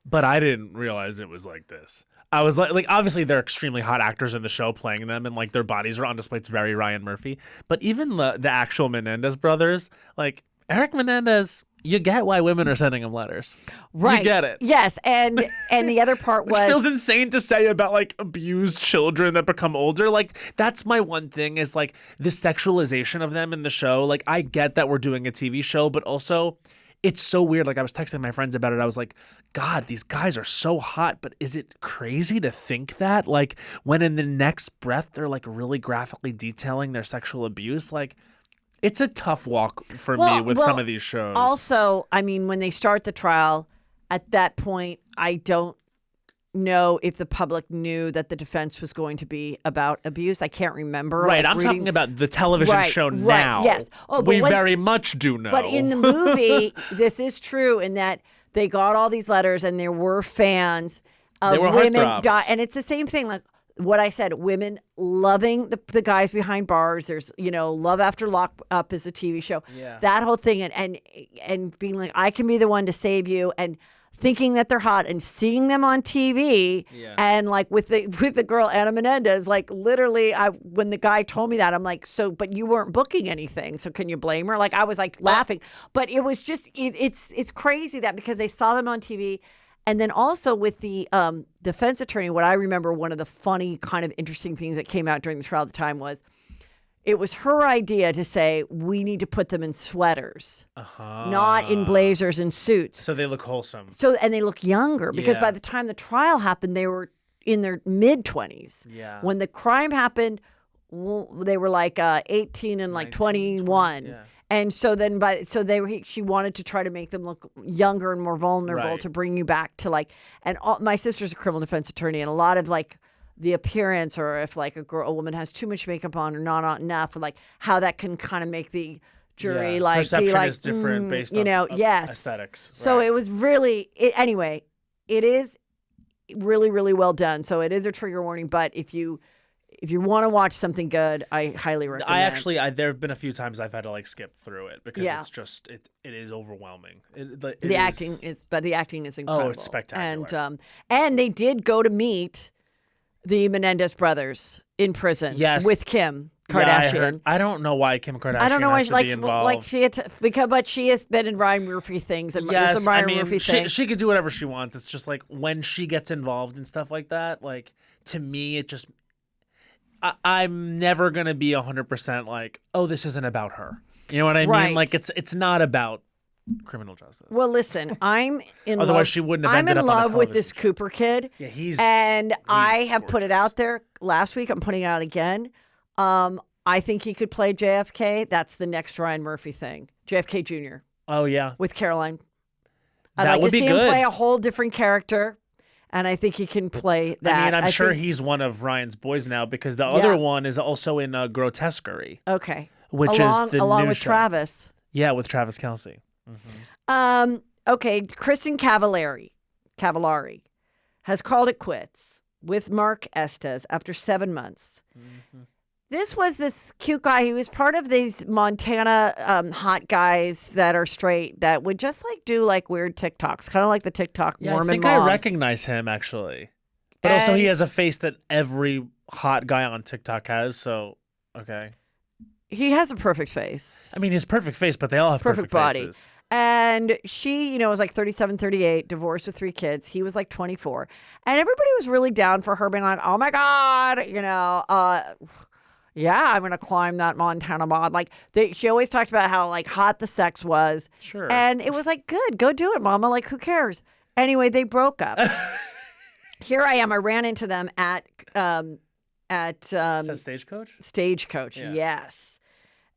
but I didn't realize it was like this. I was like obviously they're extremely hot actors in the show playing them, and like their bodies are on display. It's very Ryan Murphy, but even the actual Menendez brothers, like Eric Menendez. You get why women are sending him letters. Right. You get it. Yes. And the other part Which feels insane to say about like abused children that become older. Like that's my one thing is like the sexualization of them in the show. Like I get that we're doing a TV show, but also it's so weird. Like I was texting my friends about it. I was like, God, these guys are so hot, but is it crazy to think that? Like when in the next breath, they're like really graphically detailing their sexual abuse. Like, it's a tough walk for me with some of these shows. Also, I mean, when they start the trial, at that point, I don't know if the public knew that the defense was going to be about abuse. I can't remember. Right, I'm talking about the television show now. Yes. Oh, we very much do know. But in the movie, this is true in that they got all these letters and there were fans of women die. And it's the same thing, like what I said, women loving the guys behind bars. There's, Love After Lockup is a TV show. Yeah. That whole thing and being like, I can be the one to save you, and thinking that they're hot and seeing them on TV. Yeah. And like with the girl Ana Menendez, like literally when the guy told me that, I'm like, but you weren't booking anything. So can you blame her? Like I was like laughing, but it was just, it's crazy that because they saw them on TV. And then also with the defense attorney, what I remember, one of the funny kind of interesting things that came out during the trial at the time was it was her idea to say, we need to put them in sweaters, not in blazers and suits. So they look wholesome. And they look younger because by the time the trial happened, they were in their mid-20s. Yeah. When the crime happened, they were like 18 and like 21. Yeah. And so then she wanted to try to make them look younger and more vulnerable to bring you back to like, and my sister's a criminal defense attorney, and a lot of like the appearance, or if like a woman has too much makeup on or not enough, or like how that can kind of make the jury like perception be like is different based on aesthetics. So it was really anyway. It is really, really well done. So it is a trigger warning, but if you if you want to watch something good, I highly recommend. There have been a few times I've had to like skip through it because it's just it is overwhelming. The acting is incredible. Oh, it's spectacular. And they did go to meet the Menendez brothers in prison. Yes. With Kim Kardashian. Yeah, I don't know why Kim Kardashian I don't know why has to be involved. But she has been in Ryan Murphy things and there's some Ryan Murphy things. She could do whatever she wants. It's just like when she gets involved in stuff like that, like to me, it just I'm never gonna be 100% like, oh, this isn't about her. You know what I mean? Like it's not about criminal justice. Well, listen, I'm in Otherwise, love. she wouldn't have I'm ended in up on a love with television this show. Cooper kid. Yeah, he's I have put it gorgeous. out there last week. I'm putting it out again. I think he could play JFK. That's the next Ryan Murphy thing. JFK Jr. Oh yeah, with Caroline. I'd That like would to be see him good. play a whole different character, and I think he can play that. I mean, I'm sure think- he's one of Ryan's boys now because the other one is also in Grotesquerie, okay, which is the along new with show. Travis. Yeah, with Travis Kelce. Okay, Kristen Cavallari has called it quits with Mark Estes after 7 months. Mm-hmm. This was this cute guy. He was part of these Montana hot guys that are straight that would just like do like weird TikToks, kind of like the TikTok Mormon I think moms. I recognize him actually, but also he has a face that every hot guy on TikTok has. So okay, He has a perfect face. I mean his perfect face, but they all have perfect body. faces. And she, was like 37, 38, divorced with 3 kids. He was like 24. And everybody was really down for her being like, oh my God, yeah, I'm going to climb that Montana mod. Like she always talked about how like hot the sex was. Sure. And it was like, good, go do it, mama. Like, who cares? Anyway, they broke up. Here I am. I ran into them at Is that Stagecoach? Stagecoach. Yeah. Yes.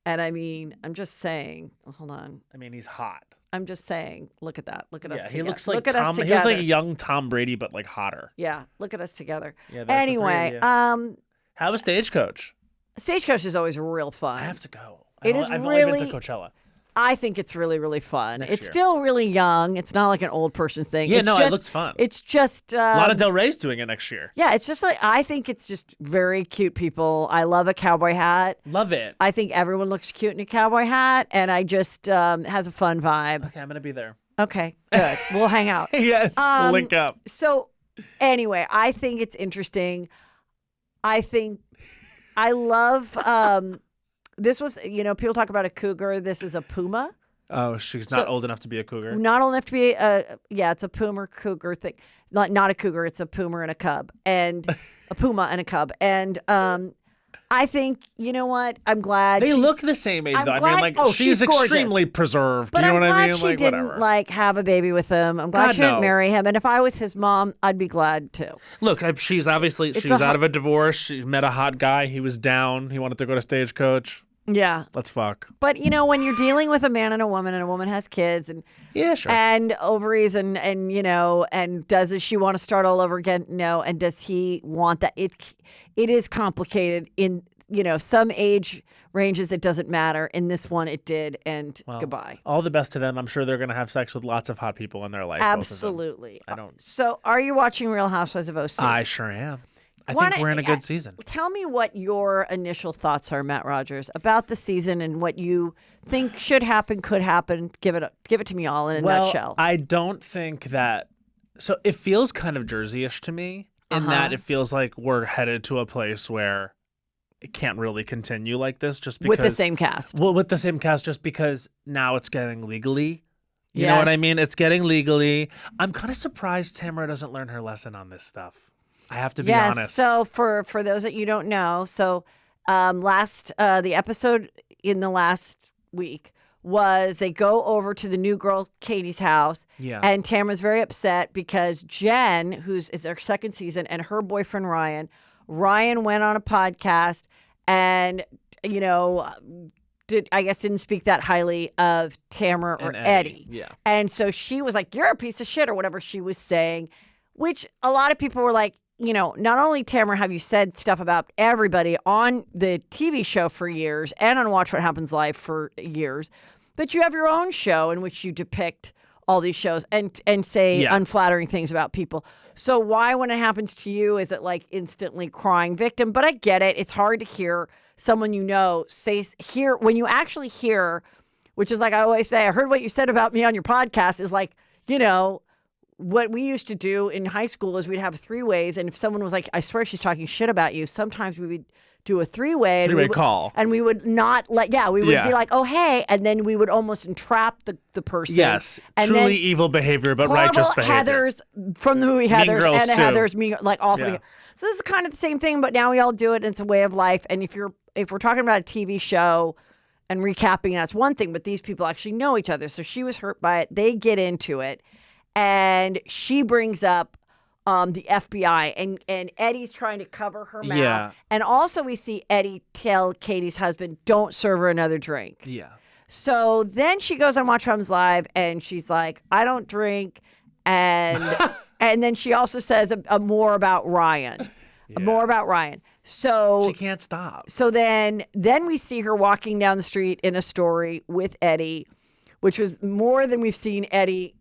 And I mean, I'm just saying, hold on. I mean, he's hot. I'm just saying, look at that. Look at us Yeah, together. he looks like look at us Tom. together. He looks like a young Tom Brady, but like hotter. Yeah, look at us together. Yeah, that's the three anyway, of you. How was Stagecoach? Stagecoach is always real fun. I have to go. I've only been to Coachella. I think it's really, really fun. Next It's year. still really young. It's not like an old person thing. Yeah, it's no, just, it looks fun. It's just Lana Del Rey's doing it next year. Yeah, it's just like I think it's just very cute people. I love a cowboy hat. Love it. I think everyone looks cute in a cowboy hat, and I just has a fun vibe. Okay, I'm gonna be there. Okay, good. We'll hang out. Yes, we'll link up. So anyway, I think it's interesting. I love this was, people talk about a cougar. This is a puma. Oh, she's not old enough to be a cougar. Not old enough to be it's a puma cougar thing. Not a cougar, it's a puma and a cub. And a puma and a cub. And I think, you know what? I'm glad They look the same age, though. I mean, she's extremely preserved. But Do you know I'm what glad I mean? she Like, didn't whatever. have a baby with him. I'm glad God, she didn't no. marry him. And if I was his mom, I'd be glad too. Look, she's obviously she was out of a divorce. She met a hot guy. He was down. He wanted to go to Stagecoach. Yeah. Let's fuck. But when you're dealing with a man and a woman has kids and Yeah, sure. and ovaries and does she want to start all over again? No. And does he want that? It is complicated in some age ranges. It doesn't matter. In this one, it did. And goodbye. All the best to them. I'm sure they're gonna have sex with lots of hot people in their life. Absolutely. I don't. So, are you watching Real Housewives of OC? I sure am. I think we're in a good season. Tell me what your initial thoughts are, Matt Rogers, about the season and what you think should happen, could happen. Give it to me all in a nutshell. I don't think that. So it feels kind of Jersey-ish to me in that it feels like we're headed to a place where it can't really continue like this, just because with the same cast. Well, with the same cast, just because now it's getting legally. You know what I mean? It's getting legally. I'm kind of surprised Tamara doesn't learn her lesson on this stuff. I have to be honest. So for those that you don't know, the episode in the last week was they go over to the new girl Katie's house. Yeah. And Tamara's very upset because Jen, it's their second season, and her boyfriend Ryan went on a podcast and didn't speak that highly of Tamara or Eddie. Yeah. And so she was like, "You're a piece of shit," or whatever she was saying, which a lot of people were like, not only, Tamara, have you said stuff about everybody on the TV show for years and on Watch What Happens Live for years, but you have your own show in which you depict all these shows and say unflattering things about people. So why, when it happens to you, is it like instantly crying victim? But I get it. It's hard to hear someone hear when you actually hear, which is like I always say, I heard what you said about me on your podcast, is like, what we used to do in high school is we'd have three-ways, and if someone was like, I swear she's talking shit about you, sometimes we would do a three-way. Three-way call. And we would not we would be like, oh, hey, and then we would almost entrap the person. Yes, and truly evil behavior, but righteous behavior. Heathers from the movie Heathers Girls and too. Heathers, like all three. So this is kind of the same thing, but now we all do it, and it's a way of life. And if we're talking about a TV show and recapping, that's one thing, but these people actually know each other. So she was hurt by it. They get into it. And she brings up the FBI, and Eddie's trying to cover her mouth. Yeah. And also we see Eddie tell Katie's husband, don't serve her another drink. Yeah. So then she goes on Watch Mom's Live, and she's like, I don't drink. And and then she also says more about Ryan. More about Ryan. So she can't stop. So then we see her walking down the street in a story with Eddie, which was more than we've seen Eddie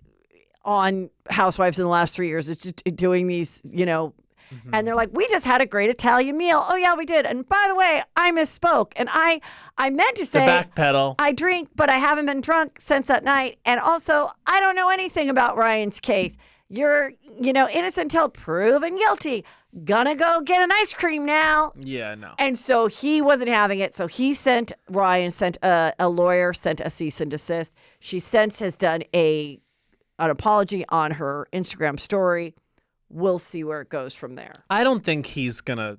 on Housewives in the last 3 years. It's just doing these, and they're like, we just had a great Italian meal. Oh yeah, we did. And by the way, I misspoke. And I meant to say, the backpedal. I drink, but I haven't been drunk since that night. And also, I don't know anything about Ryan's case. You're, innocent until proven guilty. Gonna go get an ice cream now. Yeah, no. And so he wasn't having it. So Ryan sent a lawyer, sent a cease and desist. She since has done an apology on her Instagram story. We'll see where it goes from there. I don't think he's going to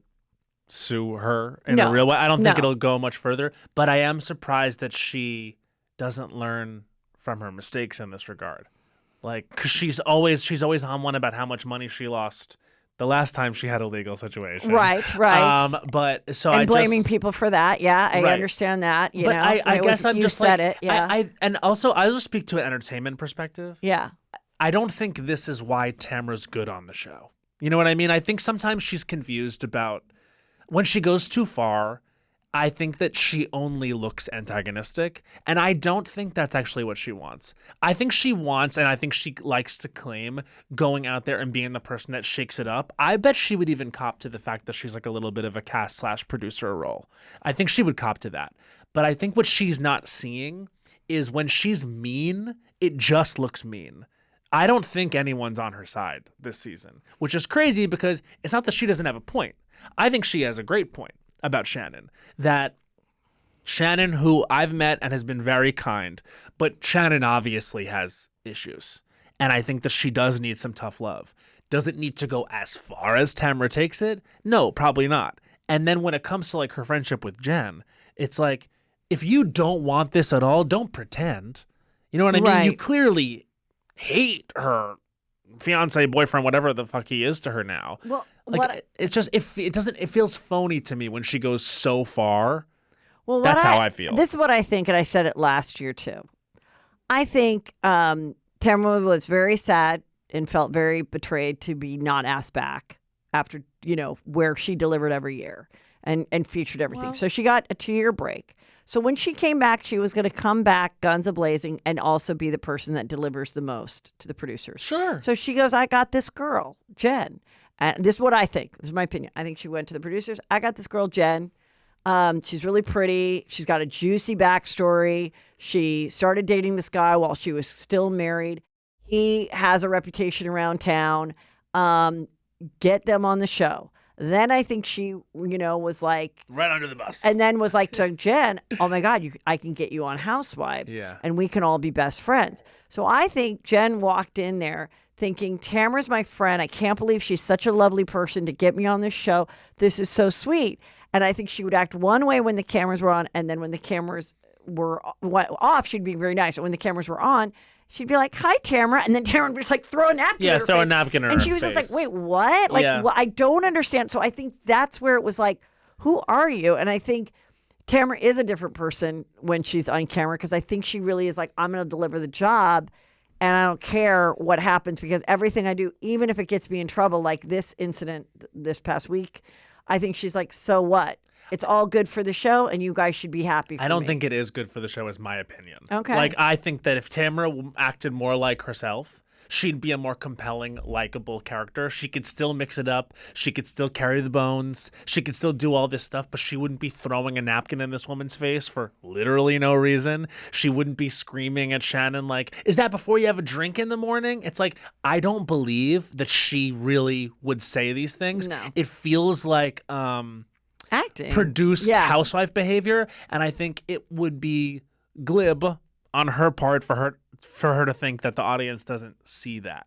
sue her in a real way. I don't think it'll go much further, but I am surprised that she doesn't learn from her mistakes in this regard. Like, cause she's always on one about how much money she lost the last time she had a legal situation. Right. But so and I blaming just, people for that. Yeah, I understand that. But I guess I'm just said like, it. Yeah. and also I'll just speak to an entertainment perspective. Yeah. I don't think this is why Tamra's good on the show. You know what I mean? I think sometimes she's confused about when she goes too far. I think that she only looks antagonistic, and I don't think that's actually what she wants. I think she wants, and I think she likes to claim going out there and being the person that shakes it up. I bet she would even cop to the fact that she's like a little bit of a cast/producer role. I think she would cop to that. But I think what she's not seeing is when she's mean, it just looks mean. I don't think anyone's on her side this season, which is crazy because it's not that she doesn't have a point. I think she has a great point about Shannon, that Shannon, who I've met and has been very kind, but Shannon obviously has issues. And I think that she does need some tough love. Does it need to go as far as Tamra takes it? No, probably not. And then when it comes to like her friendship with Jen, it's like, if you don't want this at all, don't pretend. You know what I mean? Right. You clearly hate her fiance, boyfriend, whatever the fuck he is to her now. Well, like it's just it feels phony to me when she goes so far. Well, that's how I feel. This is what I think, and I said it last year too. I think Tamra was very sad and felt very betrayed to be not asked back after where she delivered every year and featured everything. Well, so she got a 2-year break. So when she came back, she was going to come back guns a-blazing and also be the person that delivers the most to the producers. Sure. So she goes, I got this girl, Jen. And this is what I think. This is my opinion. I think she went to the producers. I got this girl, Jen. She's really pretty. She's got a juicy backstory. She started dating this guy while she was still married. He has a reputation around town. Get them on the show. Then I think she, was like... right under the bus. And then was like to Jen, oh my God, I can get you on Housewives. Yeah. And we can all be best friends. So I think Jen walked in there thinking, Tamra's my friend. I can't believe she's such a lovely person to get me on this show. This is so sweet. And I think she would act one way when the cameras were on. And then when the cameras were off, she'd be very nice. And when the cameras were on, she'd be like, hi, Tamra. And then Tamra would just like throw a napkin in her throw face. a napkin in her And she was face. just like, wait, what? Like, I don't understand. So I think that's where it was like, who are you? And I think Tamra is a different person when she's on camera because I think she really is like, I'm going to deliver the job and I don't care what happens because everything I do, even if it gets me in trouble, like this incident this past week, I think she's like, so what? It's all good for the show, and you guys should be happy for I don't me. think it is good for the show, is my opinion. Okay. Like, I think that if Tamara acted more like herself, she'd be a more compelling, likable character. She could still mix it up. She could still carry the bones. She could still do all this stuff, but she wouldn't be throwing a napkin in this woman's face for literally no reason. She wouldn't be screaming at Shannon like, is that before you have a drink in the morning? It's like, I don't believe that she really would say these things. No. It feels like acting produced housewife behavior, and I think it would be glib on her part for her to think that the audience doesn't see that.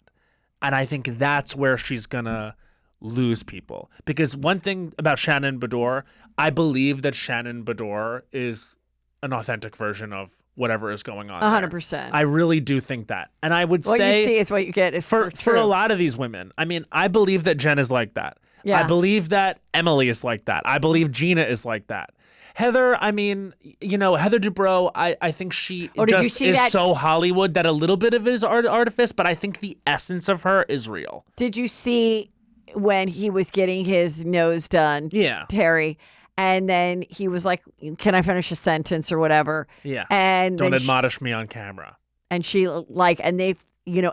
And I think that's where she's gonna lose people. Because one thing about Shannon Beador, I believe that Shannon Beador is an authentic version of whatever is going on 100%. I really do think that. And I would what say you see is what you get. Is for true. a lot of these women. I mean, I believe that Jen is like that. Yeah. I believe that Emily is like that. I believe Gina is like that. Heather, I mean, Heather Dubrow, I think she just is so Hollywood that a little bit of it is artifice, but I think the essence of her is real. Did you see when he was getting his nose done? Yeah. Terry. And then he was like, can I finish a sentence or whatever? Yeah. And don't admonish me on camera. And she and they've,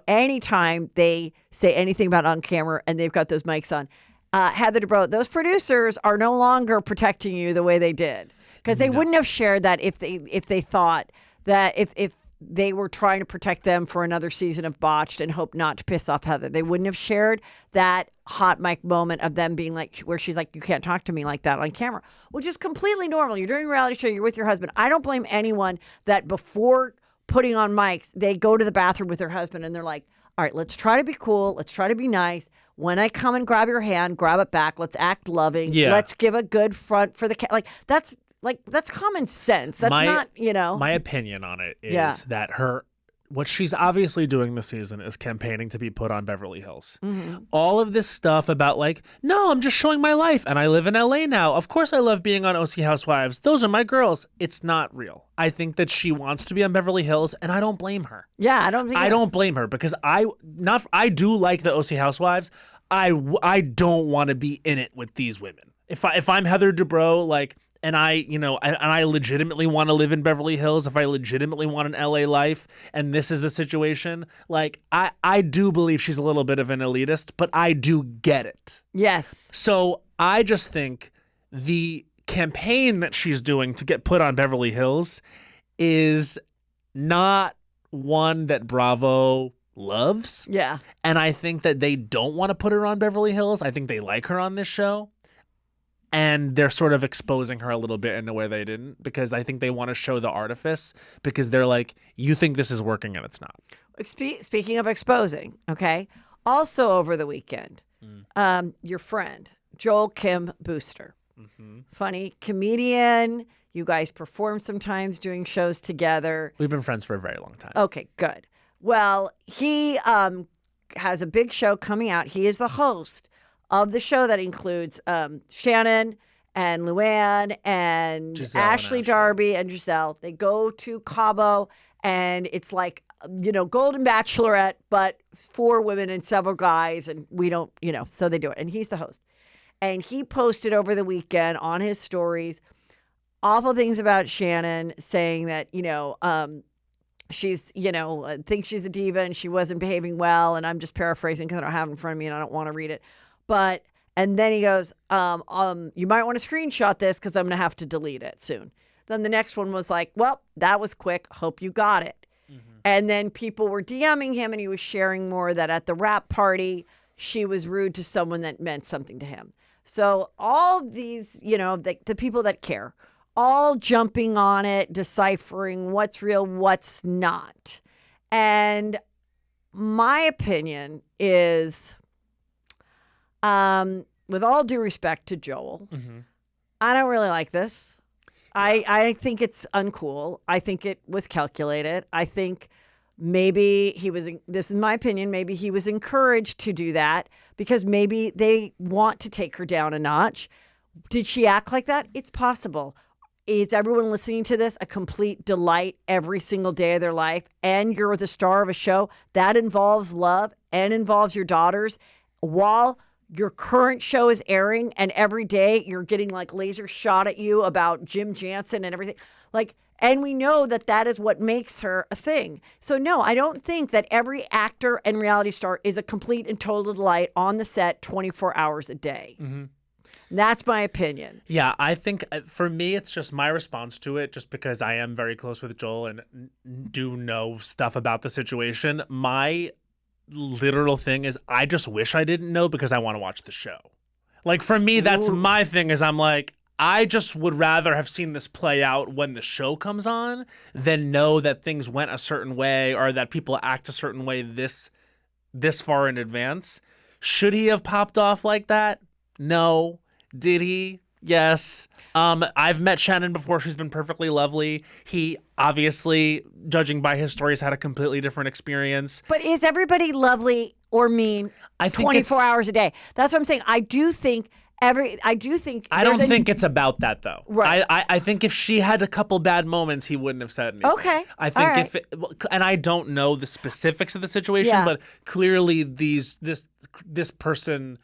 anytime they say anything about on camera and they've got those mics on, Heather Dubrow, those producers are no longer protecting you the way they did, because they wouldn't have shared that if they thought that if they were trying to protect them for another season of Botched and hope not to piss off Heather, they wouldn't have shared that hot mic moment of them being like, where she's like, you can't talk to me like that on camera, which is completely normal. You're doing a reality show, you're with your husband. I don't blame anyone that before putting on mics, they go to the bathroom with their husband and they're like, all right, let's try to be cool. Let's try to be nice. When I come and grab your hand, grab it back. Let's act loving. Yeah. Let's give a good front for the that's common sense. That's not. My opinion on it is that what she's obviously doing this season is campaigning to be put on Beverly Hills. Mm-hmm. All of this stuff about no, I'm just showing my life and I live in LA now. Of course I love being on OC Housewives. Those are my girls. It's not real. I think that she wants to be on Beverly Hills and I don't blame her. Yeah, I don't blame her because I do like the OC Housewives. I don't want to be in it with these women. If I'm Heather Dubrow, and I legitimately want to live in Beverly Hills, if I legitimately want an LA life, and this is the situation, I do believe she's a little bit of an elitist, but I do get it. Yes. So I just think the campaign that she's doing to get put on Beverly Hills is not one that Bravo loves. Yeah. And I think that they don't want to put her on Beverly Hills. I think they like her on this show. And they're sort of exposing her a little bit in a way they didn't, because I think they want to show the artifice, because they're like, you think this is working and it's not. Speaking of exposing, okay. Also over the weekend, your friend, Joel Kim Booster, funny comedian. You guys perform sometimes doing shows together. We've been friends for a very long time. Okay, good. Well, he has a big show coming out. He is the host of the show that includes Shannon and Luann and Ashley Darby and Giselle. They go to Cabo, and it's like, Golden Bachelorette, but 4 women and several guys, and we don't, so they do it. And he's the host. And he posted over the weekend on his stories awful things about Shannon, saying that, she's, thinks she's a diva and she wasn't behaving well. And I'm just paraphrasing because I don't have it in front of me and I don't want to read it. And then he goes, you might want to screenshot this because I'm going to have to delete it soon. Then the next one was like, well, that was quick. Hope you got it. Mm-hmm. And then people were DMing him and he was sharing more that at the wrap party, she was rude to someone that meant something to him. So all these, the people that care, all jumping on it, deciphering what's real, what's not. And my opinion is, with all due respect to Joel, I don't really like this. I think it's uncool. I think it was calculated. I think maybe this is my opinion, maybe he was encouraged to do that because maybe they want to take her down a notch. Did she act like that? It's possible. Is everyone listening to this a complete delight every single day of their life? And you're the star of a show that involves love and involves your daughters while your current show is airing and every day you're getting like laser shot at you about Jim Jansen and everything. Like, and we know that that is what makes her a thing. So no, I don't think that every actor and reality star is a complete and total delight on the set 24 hours a day. Mm-hmm. That's my opinion. Yeah, I think for me, it's just my response to it, just because I am very close with Joel and do know stuff about the situation. My literal thing is I just wish I didn't know because I want to watch the show. Like, for me, that's my thing is I'm like, I just would rather have seen this play out when the show comes on than know that things went a certain way or that people act a certain way this far in advance. Should he have popped off like that? No. Did he? Yes. I've met Shannon before. She's been perfectly lovely. He obviously, judging by his stories, had a completely different experience. But is everybody lovely or mean 24 hours a day? That's what I'm saying. I don't think it's about that, though. Right. I think if she had a couple bad moments, he wouldn't have said anything. Okay. I think and I don't know the specifics of the situation, but clearly this person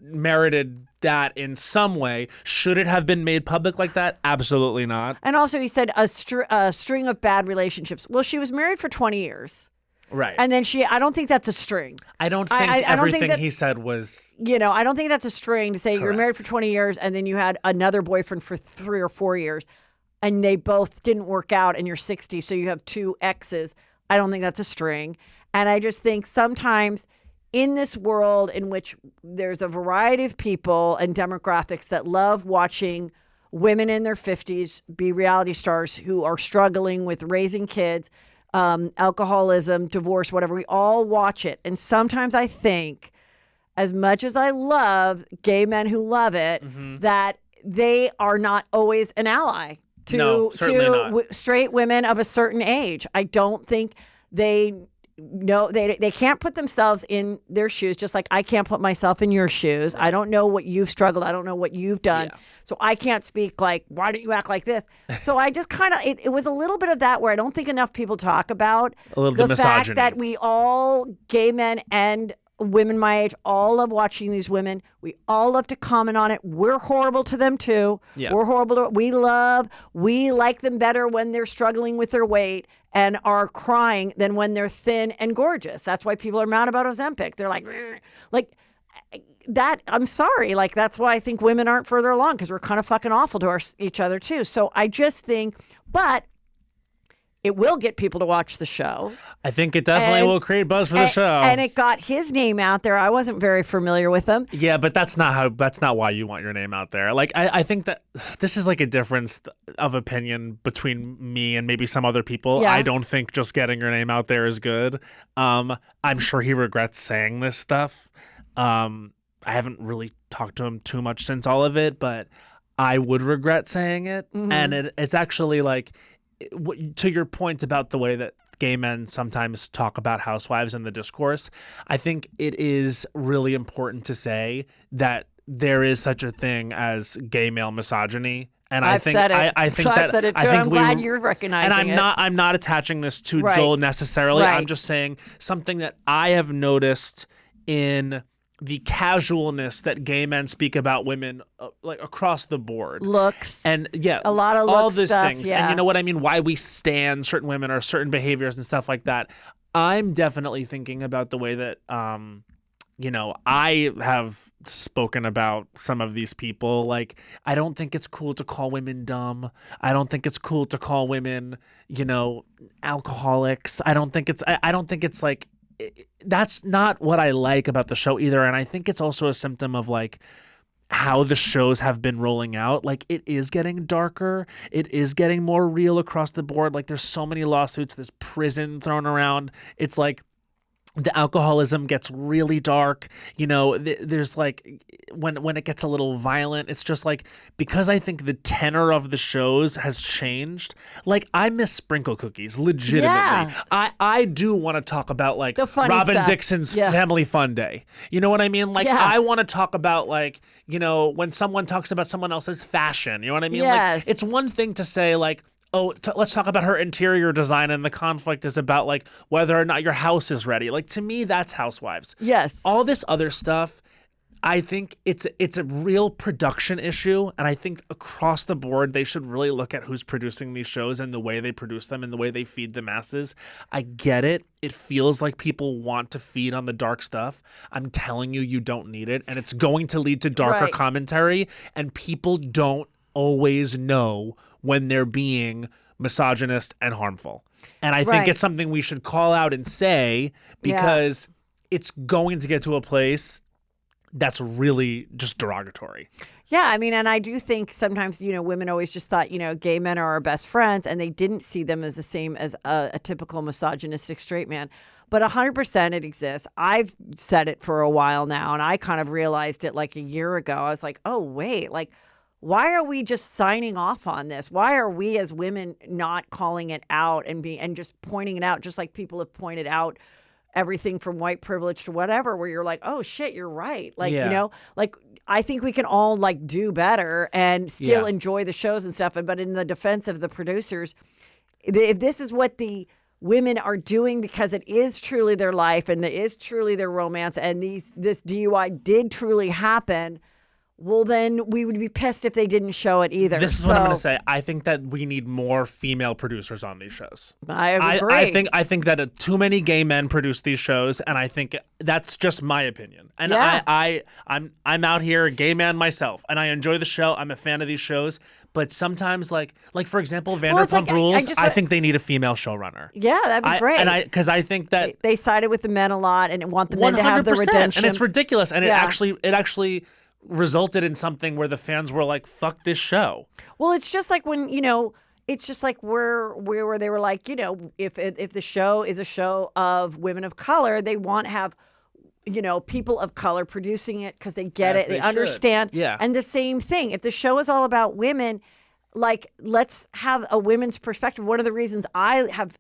merited that in some way. Should it have been made public like that? Absolutely not. And also, he said a string of bad relationships. Well, she was married for 20 years. Right. And then I don't think that's a string. I don't think everything he said was... I don't think that's a string to say correct. You're married for 20 years and then you had another boyfriend for 3 or 4 years and they both didn't work out and you're 60, so you have 2 exes. I don't think that's a string. And I just think sometimes in this world in which there's a variety of people and demographics that love watching women in their 50s be reality stars who are struggling with raising kids, alcoholism, divorce, whatever, we all watch it. And sometimes I think, as much as I love gay men who love it, that they are not always an ally to straight women of a certain age. I don't think they can't put themselves in their shoes, just like I can't put myself in your shoes. I don't know what you've struggled. I don't know what you've done. Yeah. So I can't speak like, why don't you act like this? So I just kind of, it was a little bit of that where I don't think enough people talk about the fact that we all, gay men and women my age, all love watching these women. We all love to comment on it. We're horrible to them too. Yeah. We're horrible we like them better when they're struggling with their weight and are crying than when they're thin and gorgeous. That's why people are mad about Ozempic. They're like that. I'm sorry. Like, that's why I think women aren't further along, because we're kind of fucking awful to each other too. So I just think, but it will get people to watch the show. I think it definitely will create buzz for the show. And it got his name out there. I wasn't very familiar with him. Yeah, but that's not why you want your name out there. Like, I think that this is like a difference of opinion between me and maybe some other people. Yeah. I don't think just getting your name out there is good. I'm sure he regrets saying this stuff. I haven't really talked to him too much since all of it, but I would regret saying it. Mm-hmm. And it's actually like, to your point about the way that gay men sometimes talk about housewives in the discourse, I think it is really important to say that there is such a thing as gay male misogyny. And I've said it. I think I've said it too. I'm glad you're recognizing it. And I'm not attaching this to Joel necessarily. Right. I'm just saying something that I have noticed in the casualness that gay men speak about women, like across the board. Looks. And a lot of all these things. Yeah. And you know what I mean? Why we stan certain women or certain behaviors and stuff like that. I'm definitely thinking about the way that, I have spoken about some of these people. Like, I don't think it's cool to call women dumb. I don't think it's cool to call women, alcoholics. I don't think it's like, that's not what I like about the show either. And I think it's also a symptom of like how the shows have been rolling out. Like, it is getting darker. It is getting more real across the board. Like, there's so many lawsuits, there's prison thrown around. It's like the alcoholism gets really dark. There's like when it gets a little violent, it's just like, because I think the tenor of the shows has changed. Like, I miss sprinkle cookies, legitimately. Yeah. I do want to talk about like Robin stuff. Dixon's Family Fun Day. You know what I mean? Like, I want to talk about like, when someone talks about someone else's fashion. You know what I mean? Yes. Like, it's one thing to say like, let's talk about her interior design, and the conflict is about like whether or not your house is ready. Like, to me, that's Housewives. Yes. All this other stuff, I think it's a real production issue, and I think across the board they should really look at who's producing these shows and the way they produce them and the way they feed the masses. I get it. It feels like people want to feed on the dark stuff. I'm telling you, you don't need it, and it's going to lead to darker commentary, and people don't always know when they're being misogynist and harmful. And I think it's something we should call out and say, because it's going to get to a place that's really just derogatory. Yeah, I mean, and I do think sometimes, women always just thought, gay men are our best friends, and they didn't see them as the same as a typical misogynistic straight man. But 100% it exists. I've said it for a while now, and I kind of realized it like a year ago. I was like, oh, wait, like, why are we just signing off on this? Why are we as women not calling it out and just pointing it out, just like people have pointed out everything from white privilege to whatever, where you're like, oh shit, you're right. Like, like I think we can all like do better and still enjoy the shows and stuff. But in the defense of the producers, if this is what the women are doing because it is truly their life and it is truly their romance and this DUI did truly happen, well, then we would be pissed if they didn't show it either. This is what I'm going to say. I think that we need more female producers on these shows. I agree. I think that too many gay men produce these shows, and I think that's just my opinion. And I'm out here, a gay man myself, and I enjoy the show. I'm a fan of these shows, but sometimes, like for example, Vanderpump Rules, I think they need a female showrunner. Yeah, that'd be great. Because I think that they sided with the men a lot and want the men to have the redemption, and it's ridiculous. And it actually resulted in something where the fans were like, fuck this show. Well, it's just like when, it's just like where they were like, if the show is a show of women of color, they want to have, people of color producing it because they get it, they understand. Yeah. And the same thing, if the show is all about women, like, let's have a women's perspective. One of the reasons I have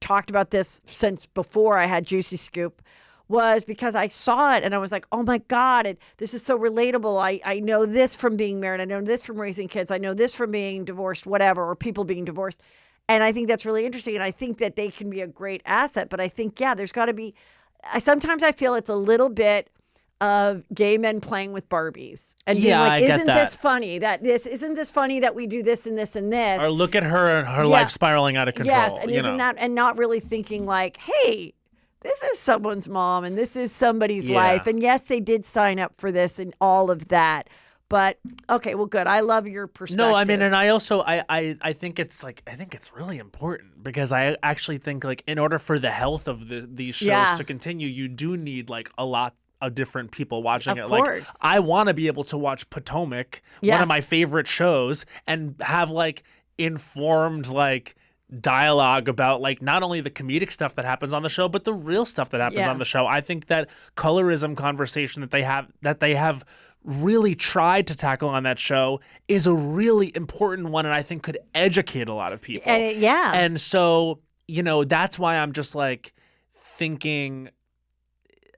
talked about this since before I had Juicy Scoop was because I saw it and I was like, oh my God, this is so relatable. I know this from being married. I know this from raising kids. I know this from being divorced, whatever, or people being divorced. And I think that's really interesting. And I think that they can be a great asset. But I think, there's got to be, sometimes I feel it's a little bit of gay men playing with Barbies and being like, isn't this funny that we do this and this and this? Or look at her life spiraling out of control. Yes, and isn't that, and not really thinking like, hey, this is someone's mom and this is somebody's life. And yes, they did sign up for this and all of that. But okay, well, good. I love your perspective. No, I mean, and I also, I think it's really important because I actually think like in order for the health of these shows to continue, you do need like a lot of different people watching it. Of course. Like I want to be able to watch Potomac, one of my favorite shows, and have like informed like dialogue about like not only the comedic stuff that happens on the show but the real stuff that happens on the show. I think that colorism conversation that they have really tried to tackle on that show is a really important one, and I think could educate a lot of people. And so, that's why I'm just like thinking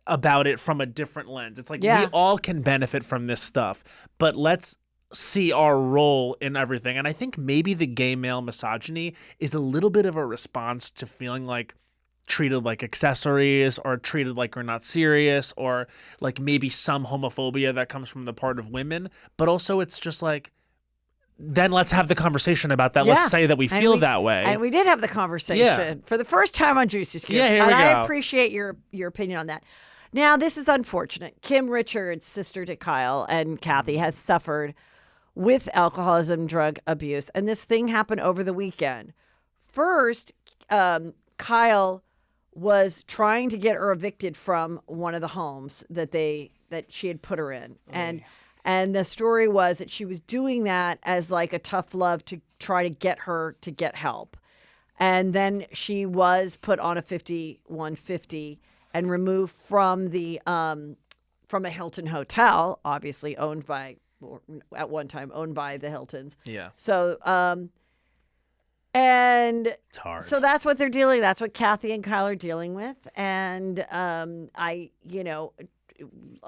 about it from a different lens. It's like we all can benefit from this stuff, but let's see our role in everything. And I think maybe the gay male misogyny is a little bit of a response to feeling like treated like accessories or treated like we're not serious, or like maybe some homophobia that comes from the part of women. But also it's just like, then let's have the conversation about that. Let's say that we feel that way. And we did have the conversation for the first time on Juicy Scoop. Yeah, here we go. I appreciate your opinion on that. Now, this is unfortunate. Kim Richards, sister to Kyle and Kathy, has suffered with alcoholism, drug abuse. And this thing happened over the weekend. First, Kyle was trying to get her evicted from one of the homes that she had put her in. And the story was that she was doing that as like a tough love to try to get her to get help. And then she was put on a 5150 and removed from from a Hilton hotel, obviously owned by, or at one time owned by the Hiltons. Yeah. So, and it's hard. So that's what they're dealing. That's what Kathy and Kyle are dealing with. And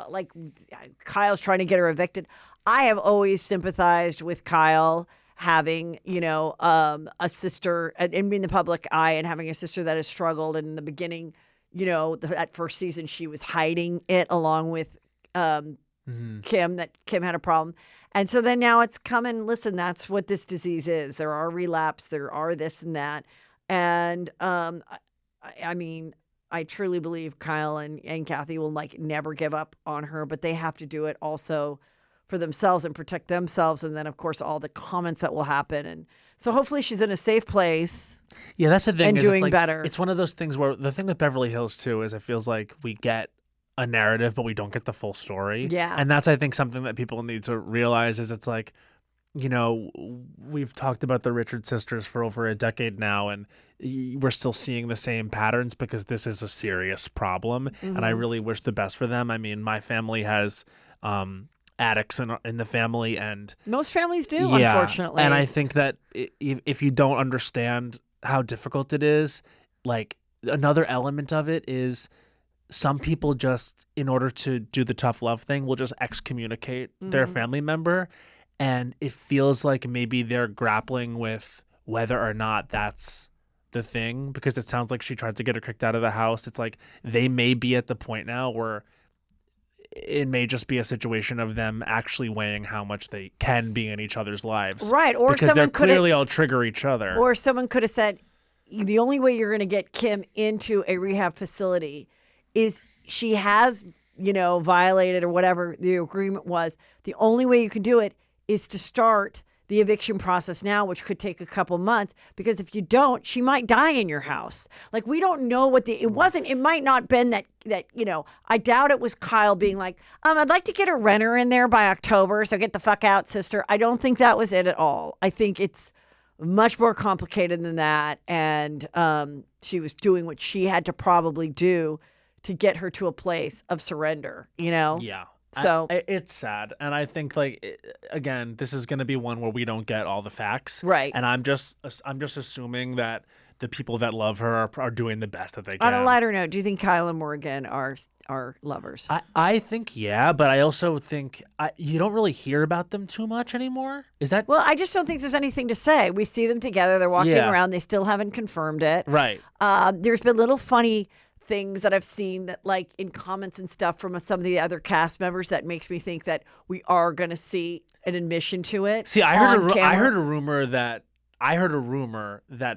like Kyle's trying to get her evicted. I have always sympathized with Kyle having, a sister and being the public eye and having a sister that has struggled. And in the beginning, that first season, she was hiding it along with Kim that Kim had a problem. And so then now it's coming, listen, that's what this disease is. There are relapse, there are this and that. And I mean, I truly believe Kyle and Kathy will like never give up on her, but they have to do it also for themselves and protect themselves. And then, of course, all the comments that will happen. And so hopefully she's in a safe place. Yeah, that's the thing. And is doing it's like, better. It's one of those things where the thing with Beverly Hills, too, is it feels like we get a narrative, but we don't get the full story. Yeah. And that's, I think, something that people need to realize is it's like, you know, we've talked about the Richard sisters for over a decade now, and we're still seeing the same patterns because this is a serious problem. And I really wish the best for them. I mean, my family has addicts in the family, and most families do, unfortunately. And I think that if you don't understand how difficult it is, like another element of it is some people just, in order to do the tough love thing, will just excommunicate their family member. And it feels like maybe they're grappling with whether or not that's the thing, because it sounds like she tried to get her kicked out of the house. It's like they may be at the point now where it may just be a situation of them actually weighing how much they can be in each other's lives. Right. Or because they're clearly all trigger each other. Or someone could have said, the only way you're going to get Kim into a rehab facility is she has, violated or whatever the agreement was. The only way you can do it is to start the eviction process now, which could take a couple months, because if you don't, she might die in your house. Like, we don't know it might not been that, I doubt it was Kyle being like, I'd like to get a renter in there by October, so get the fuck out, sister. I don't think that was it at all. I think it's much more complicated than that. And she was doing what she had to probably do to get her to a place of surrender, Yeah. So it's sad. And I think, again, this is going to be one where we don't get all the facts. Right. And I'm just assuming that the people that love her are doing the best that they can. On a lighter note, do you think Kyle and Morgan are lovers? I think, yeah, but I also think you don't really hear about them too much anymore. Is that? Well, I just don't think there's anything to say. We see them together. They're walking around. They still haven't confirmed it. Right. There's been little funny things that I've seen that, like, in comments and stuff from some of the other cast members, that makes me think that we are going to see an admission to it. See, I heard a rumor that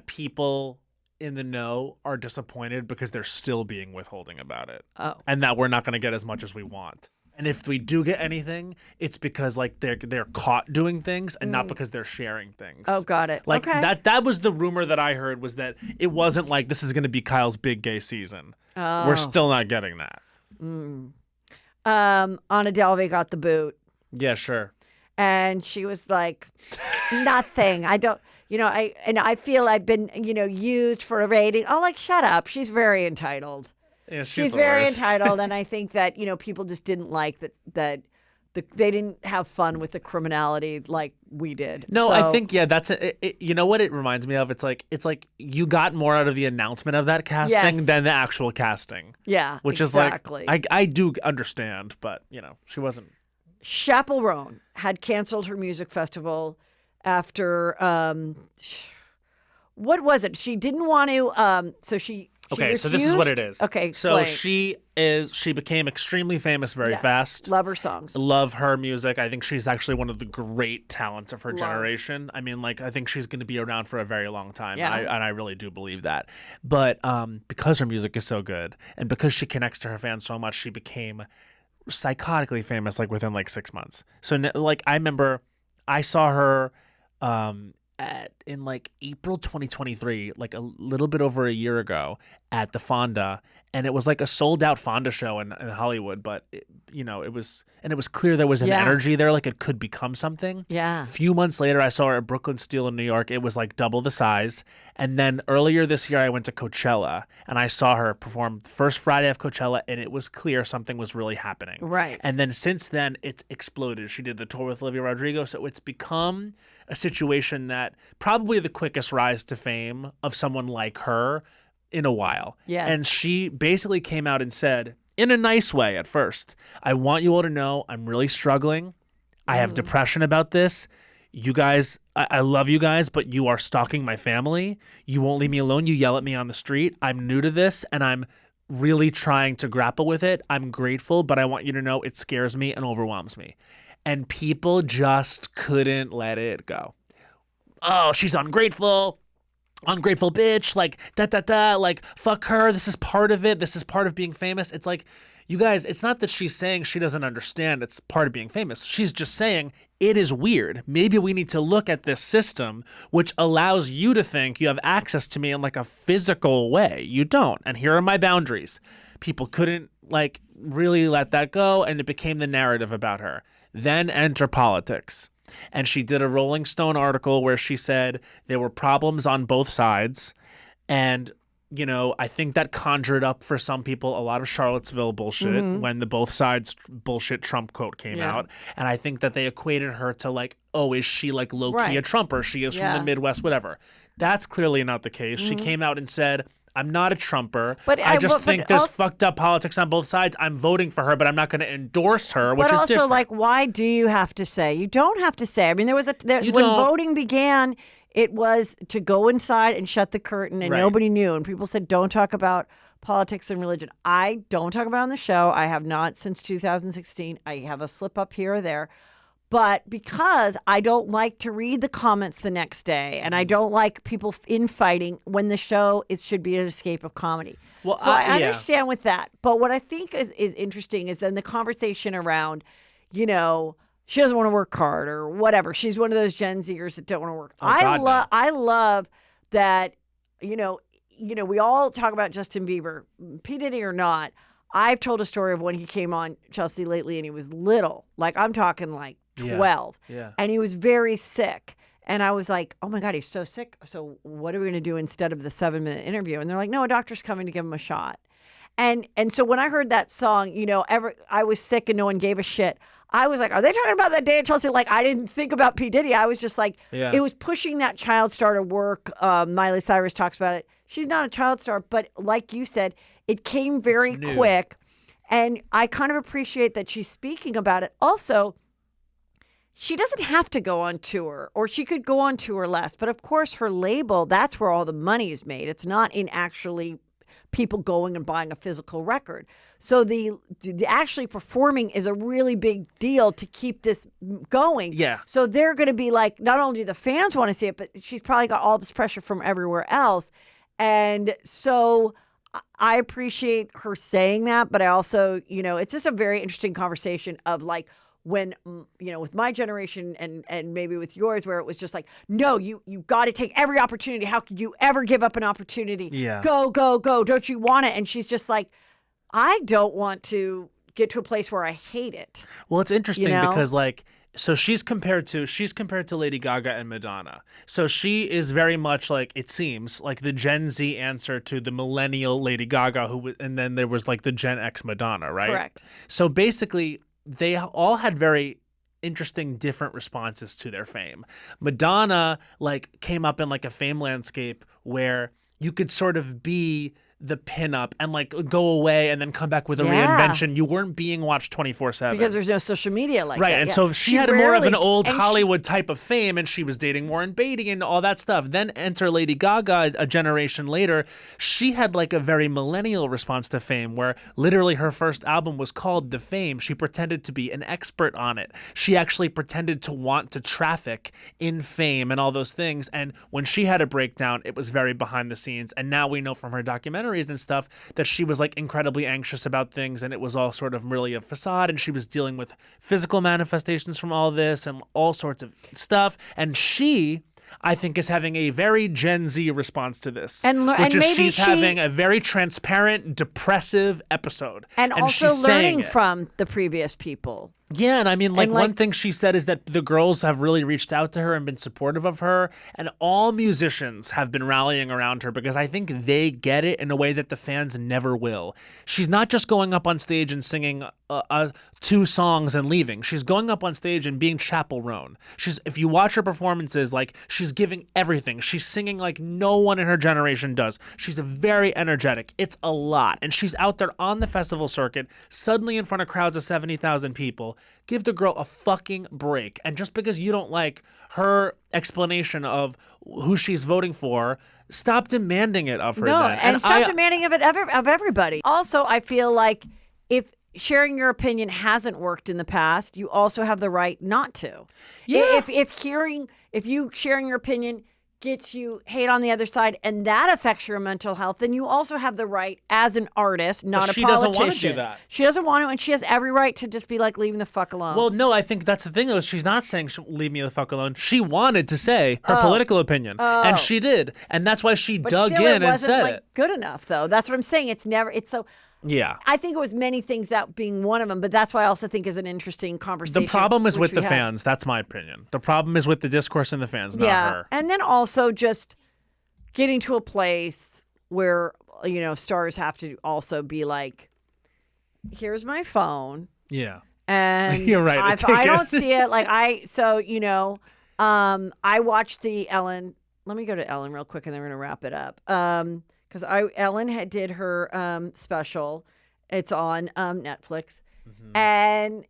people in the know are disappointed because they're still being withholding about it. Oh. And that we're not going to get as much as we want. And if we do get anything, it's because they're caught doing things and not because they're sharing things. Oh, got it. Like okay. that was the rumor that I heard, was that it wasn't like this is going to be Kyle's big gay season. Oh. We're still not getting that. Anna Delvey got the boot. Yeah, sure. And she was like, nothing. I don't, I feel I've been, used for a rating. Oh, like, shut up. She's very entitled. Yeah, she's very entitled. And I think that, people just didn't like that they didn't have fun with the criminality like we did. No, so, I think, that's you know what it reminds me of? It's like you got more out of the announcement of that casting than the actual casting. Yeah, which exactly. is like, I do understand, but, she wasn't. Chappell Roan had canceled her music festival after, what was it? She didn't want to, so she Okay, refused. so this is what it is. Okay, explain. So she became extremely famous very fast. Love her songs. Love her music. I think she's actually one of the great talents of her generation. I mean, I think she's going to be around for a very long time. Yeah. And I really do believe that. But because her music is so good and because she connects to her fans so much, she became psychotically famous within 6 months. So I remember I saw her in April 2023, a little bit over a year ago, at the Fonda, and it was a sold out Fonda show in Hollywood, but it was clear there was an energy there, it could become something. Yeah. A few months later, I saw her at Brooklyn Steel in New York. It was double the size. And then earlier this year, I went to Coachella and I saw her perform the first Friday of Coachella, and it was clear something was really happening. Right. And then since then, it's exploded. She did the tour with Olivia Rodrigo, so it's become a situation that probably the quickest rise to fame of someone like her in a while. Yes. And she basically came out and said, in a nice way at first, I want you all to know I'm really struggling. I have depression about this. You guys, I love you guys, but you are stalking my family. You won't leave me alone. You yell at me on the street. I'm new to this, and I'm really trying to grapple with it. I'm grateful, but I want you to know it scares me and overwhelms me. And people just couldn't let it go. Oh, she's ungrateful bitch, like like fuck her. This is part of it. This is part of being famous. It's like, you guys, it's not that she's saying she doesn't understand it's part of being famous. She's just saying it is weird. Maybe we need to look at this system which allows you to think you have access to me in like a physical way. You don't. And here are my boundaries. People couldn't like really let that go, and it became the narrative about her. Then enter politics. And she did a Rolling Stone article where she said there were problems on both sides. And, you know, I think that conjured up for some people a lot of Charlottesville bullshit when the both sides bullshit Trump quote came out. And I think that they equated her to like, oh, is she like low-key a Trumper? She is from the Midwest, whatever. That's clearly not the case. She came out and said, I'm not a Trumper. But I just think there's fucked up politics on both sides. I'm voting for her, but I'm not going to endorse her, which is different. But also, like, why do you have to say? You don't have to say. I mean, when voting began, it was to go inside and shut the curtain, and nobody knew. And people said, don't talk about politics and religion. I don't talk about it on the show. I have not since 2016. I have a slip up here or there. But because I don't like to read the comments the next day, and I don't like people infighting when the show should be an escape of comedy. Well, so I understand with that. But what I think is interesting is then the conversation around, you know, she doesn't want to work hard or whatever. She's one of those Gen Zers that don't want to work. I love that, you know, we all talk about Justin Bieber, P. Diddy or not. I've told a story of when he came on Chelsea lately and he was little. Like, I'm talking like 12. Yeah. And he was very sick. And I was like, oh my God, he's so sick. So what are we going to do instead of the 7-minute interview? And they're like, no, a doctor's coming to give him a shot. And so when I heard that song, you know, I was sick and no one gave a shit. I was like, are they talking about that day at Chelsea? Like, I didn't think about P. Diddy. I was just like, it was pushing that child star to work. Miley Cyrus talks about it. She's not a child star, but like you said, it came very quick. And I kind of appreciate that she's speaking about it. Also, she doesn't have to go on tour, or she could go on tour less. But of course, her label, that's where all the money is made. It's not in actually people going and buying a physical record. So the actually performing is a really big deal to keep this going. Yeah. So they're going to be like, not only do the fans want to see it, but she's probably got all this pressure from everywhere else. And so I appreciate her saying that, but I also, you know, it's just a very interesting conversation of like, when, you know, with my generation and maybe with yours, where it was just like, no, you got to take every opportunity. How could you ever give up an opportunity? Yeah. Go. Don't you want it? And she's just like, I don't want to get to a place where I hate it. Well, it's interesting because like, so she's compared to Lady Gaga and Madonna. So she is very much like, it seems like the Gen Z answer to the millennial Lady Gaga, and then there was like the Gen X Madonna, right? Correct. So basically, they all had very interesting, different responses to their fame. Madonna like came up in like a fame landscape where you could sort of be the pinup and like go away and then come back with a reinvention. You weren't being watched 24/7 because there's no social media like that. Right, and so she had more of an old Hollywood type of fame, and she was dating Warren Beatty and all that stuff. Then enter Lady Gaga a generation later. She had like a very millennial response to fame, where literally her first album was called The Fame. She pretended to be an expert on it. She actually pretended to want to traffic in fame and all those things. And when she had a breakdown, it was very behind the scenes. And now we know from her documentaries and stuff that she was like incredibly anxious about things, and it was all sort of really a facade, and she was dealing with physical manifestations from all this and all sorts of stuff. And she, I think, is having a very Gen Z response to this, which is she's having a very transparent, depressive episode, and also learning from the previous people. Yeah, and I mean, like, one thing she said is that the girls have really reached out to her and been supportive of her, and all musicians have been rallying around her because I think they get it in a way that the fans never will. She's not just going up on stage and singing 2 songs and leaving. She's going up on stage and being Chappell Roan. If you watch her performances, like, she's giving everything. She's singing like no one in her generation does. She's very energetic. It's a lot. And she's out there on the festival circuit, suddenly in front of crowds of 70,000 people, Give the girl a fucking break. And just because you don't like her explanation of who she's voting for, stop demanding it of her. No, then. and stop demanding of everybody. Also, I feel like if sharing your opinion hasn't worked in the past, you also have the right not to. Yeah. If you sharing your opinion gets you hate on the other side and that affects your mental health, then you also have the right as an artist, not a politician. She doesn't want to do that. She doesn't want to, and she has every right to just be like, leave me the fuck alone. Well, no, I think that's the thing, though. She's not saying leave me the fuck alone. She wanted to say her political opinion, and she did. And that's why she dug in and said it. Good enough, though. That's what I'm saying. It's so... Yeah. I think it was many things, that being one of them, but that's why I also think is an interesting conversation. The problem is with the fans. That's my opinion. The problem is with the discourse and the fans, not her. And then also just getting to a place where, stars have to also be like, here's my phone. Yeah. And you're right. I don't see it. I watched the Ellen. Let me go to Ellen real quick and then we're going to wrap it up. Because Ellen did her special. It's on Netflix. Mm-hmm. And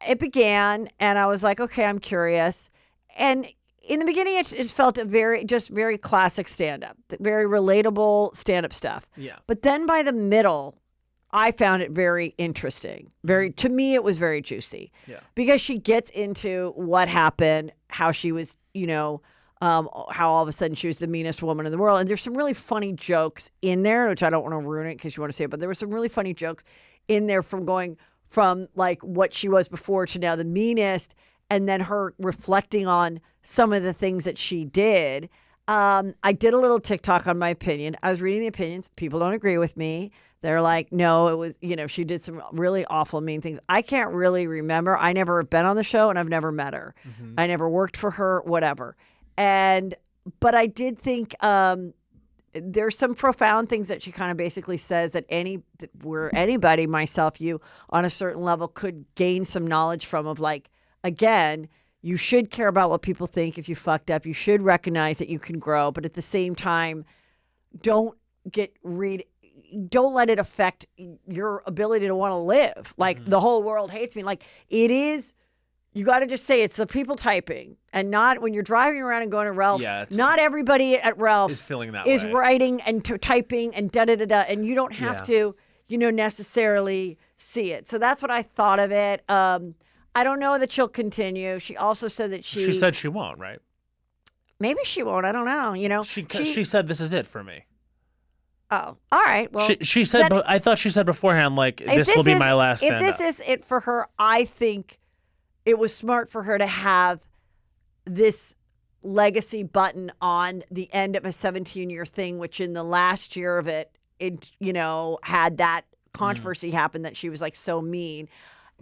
it began, and I was like, okay, I'm curious. And in the beginning, it just felt very classic stand-up, very relatable stand-up stuff. Yeah. But then by the middle, I found it very interesting. To me, it was very juicy. Yeah. Because she gets into what happened, how she was, how all of a sudden she was the meanest woman in the world. And there's some really funny jokes in there, which I don't want to ruin it because you want to say it, but there were some really funny jokes in there from going from like what she was before to now the meanest, and then her reflecting on some of the things that she did. I did a little TikTok on my opinion. I was reading the opinions. People don't agree with me. They're like, no, it was, she did some really awful, mean things. I can't really remember. I never have been on the show and I've never met her. Mm-hmm. I never worked for her, whatever. But I did think there's some profound things that she kind of basically says that anybody, myself, you, on a certain level could gain some knowledge from, of like, again, you should care about what people think if you fucked up. You should recognize that you can grow, but at the same time, don't let it affect your ability to want to live. Like, the whole world hates me. Like, it is... You got to just say it's the people typing, and not when you're driving around and going to Ralph's. Yeah, not everybody at Ralph's is feeling that is way. Writing and typing and da-da-da-da, and you don't have to, necessarily see it. So that's what I thought of it. I don't know that she'll continue. She also said that she said she won't, right? Maybe she won't. I don't know. She said this is it for me. Oh, all right. Well, she said. I thought she said beforehand, like, this will be my last stand-up. If this is it for her, I think it was smart for her to have this legacy button on the end of a 17-year thing, which in the last year of it had that controversy happen that she was like so mean.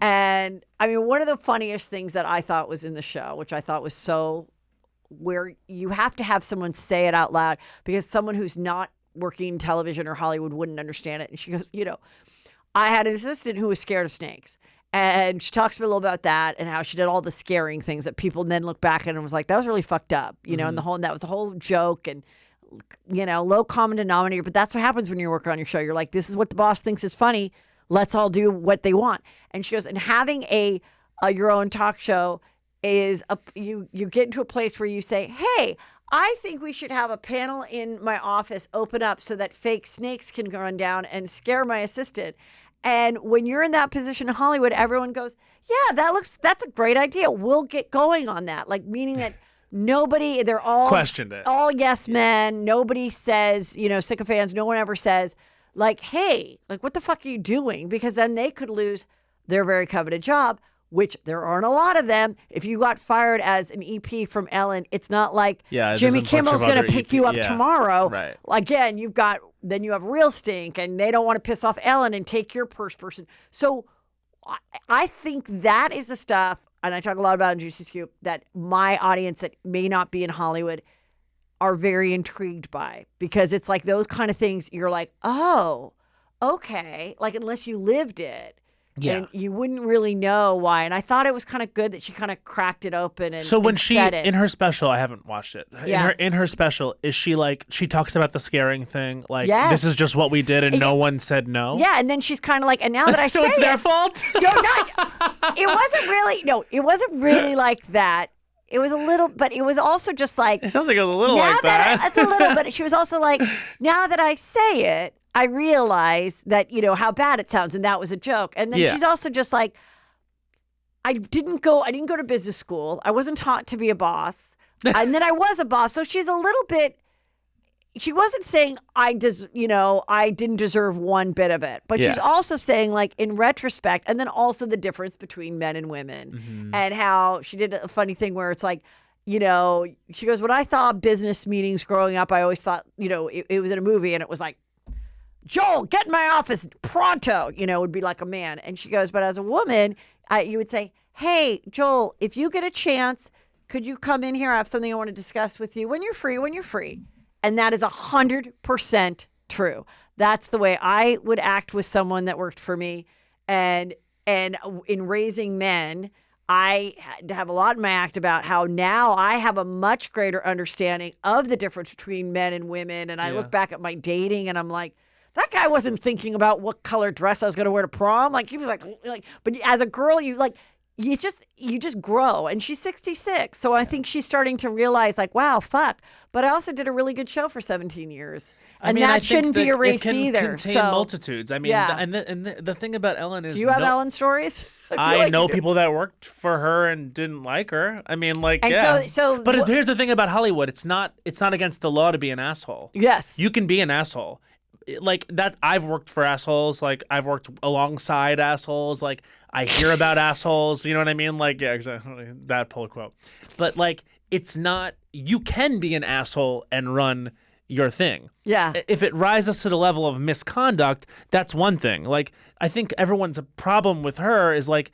And I mean, one of the funniest things that I thought was in the show, which I thought was so, where you have to have someone say it out loud because someone who's not working in television or Hollywood wouldn't understand it. And she goes, I had an assistant who was scared of snakes. And she talks a little about that and how she did all the scaring things that people then look back at and was like, that was really fucked up, and that was the whole joke and, low common denominator. But that's what happens when you're working on your show. You're like, this is what the boss thinks is funny. Let's all do what they want. And she goes, and having your own talk show is you get into a place where you say, hey, I think we should have a panel in my office open up so that fake snakes can run down and scare my assistant. And when you're in that position in Hollywood, everyone goes, yeah, that's a great idea. We'll get going on that. Like, meaning that they're all questioned it. All yes men. Nobody says, sycophants. No one ever says like, hey, like, what the fuck are you doing? Because then they could lose their very coveted job, which there aren't a lot of them. If you got fired as an EP from Ellen, it's not like Jimmy Kimmel's going to pick you up tomorrow. Right. Again, you have real stink, and they don't want to piss off Ellen and take your person. So I think that is the stuff, and I talk a lot about in Juicy Scoop, that my audience that may not be in Hollywood are very intrigued by, because it's like those kind of things you're like, oh, okay. Like, unless you lived it. Yeah. And you wouldn't really know why. And I thought it was kind of good that she kind of cracked it open and So when and she said it. in her special, I haven't watched it. Yeah. In her special, is she like she talks about the scaring thing, like Yes. this is just what we did and no one said no? Yeah, and then she's kind of like, and now that I So say it's their it, fault? it wasn't really like that. It was a little, but it was also just like, It sounds like it was a little now like that. it's a little bit. She was also like, now that I say it, I realize that, how bad it sounds. And that was a joke. And then Yeah. she's also just like, I didn't go to business school. I wasn't taught to be a boss. And then I was a boss. So she's a little bit, she wasn't saying I didn't deserve one bit of it, but she's Yeah. also saying, like, in retrospect, and then also the difference between men and women, Mm-hmm. and how she did a funny thing where it's like, she goes, when I thought business meetings growing up, I always thought, it was in a movie and it was like, Joel, get in my office pronto, would be like a man. And she goes, but as a woman, you would say, hey, Joel, if you get a chance, could you come in here? I have something I want to discuss with you when you're free. And that is 100% true. That's the way I would act with someone that worked for me. And in raising men, I have a lot in my act about how now I have a much greater understanding of the difference between men and women. And I look back at my dating and I'm like, that guy wasn't thinking about what color dress I was going to wear to prom. Like, he was like, but as a girl, you just grow. And she's 66. So I think she's starting to realize, like, wow, fuck. But I also did a really good show for 17 years. And I that think shouldn't be erased it can either. Contain So multitudes. I mean, yeah. and the thing about Ellen is, do you have Ellen stories? feel I like know you do. people that worked for her and didn't like her. I mean, like, And yeah. so But here's the thing about Hollywood: it's not against the law to be an asshole. Yes. You can be an asshole. Like that, I've worked for assholes. Like I've worked alongside assholes. Like I hear about assholes. You know what I mean? Like, yeah, exactly that pull quote. But like, it's not. You can be an asshole and run your thing. Yeah. If it rises to the level of misconduct, that's one thing. Like I think everyone's problem with her is like,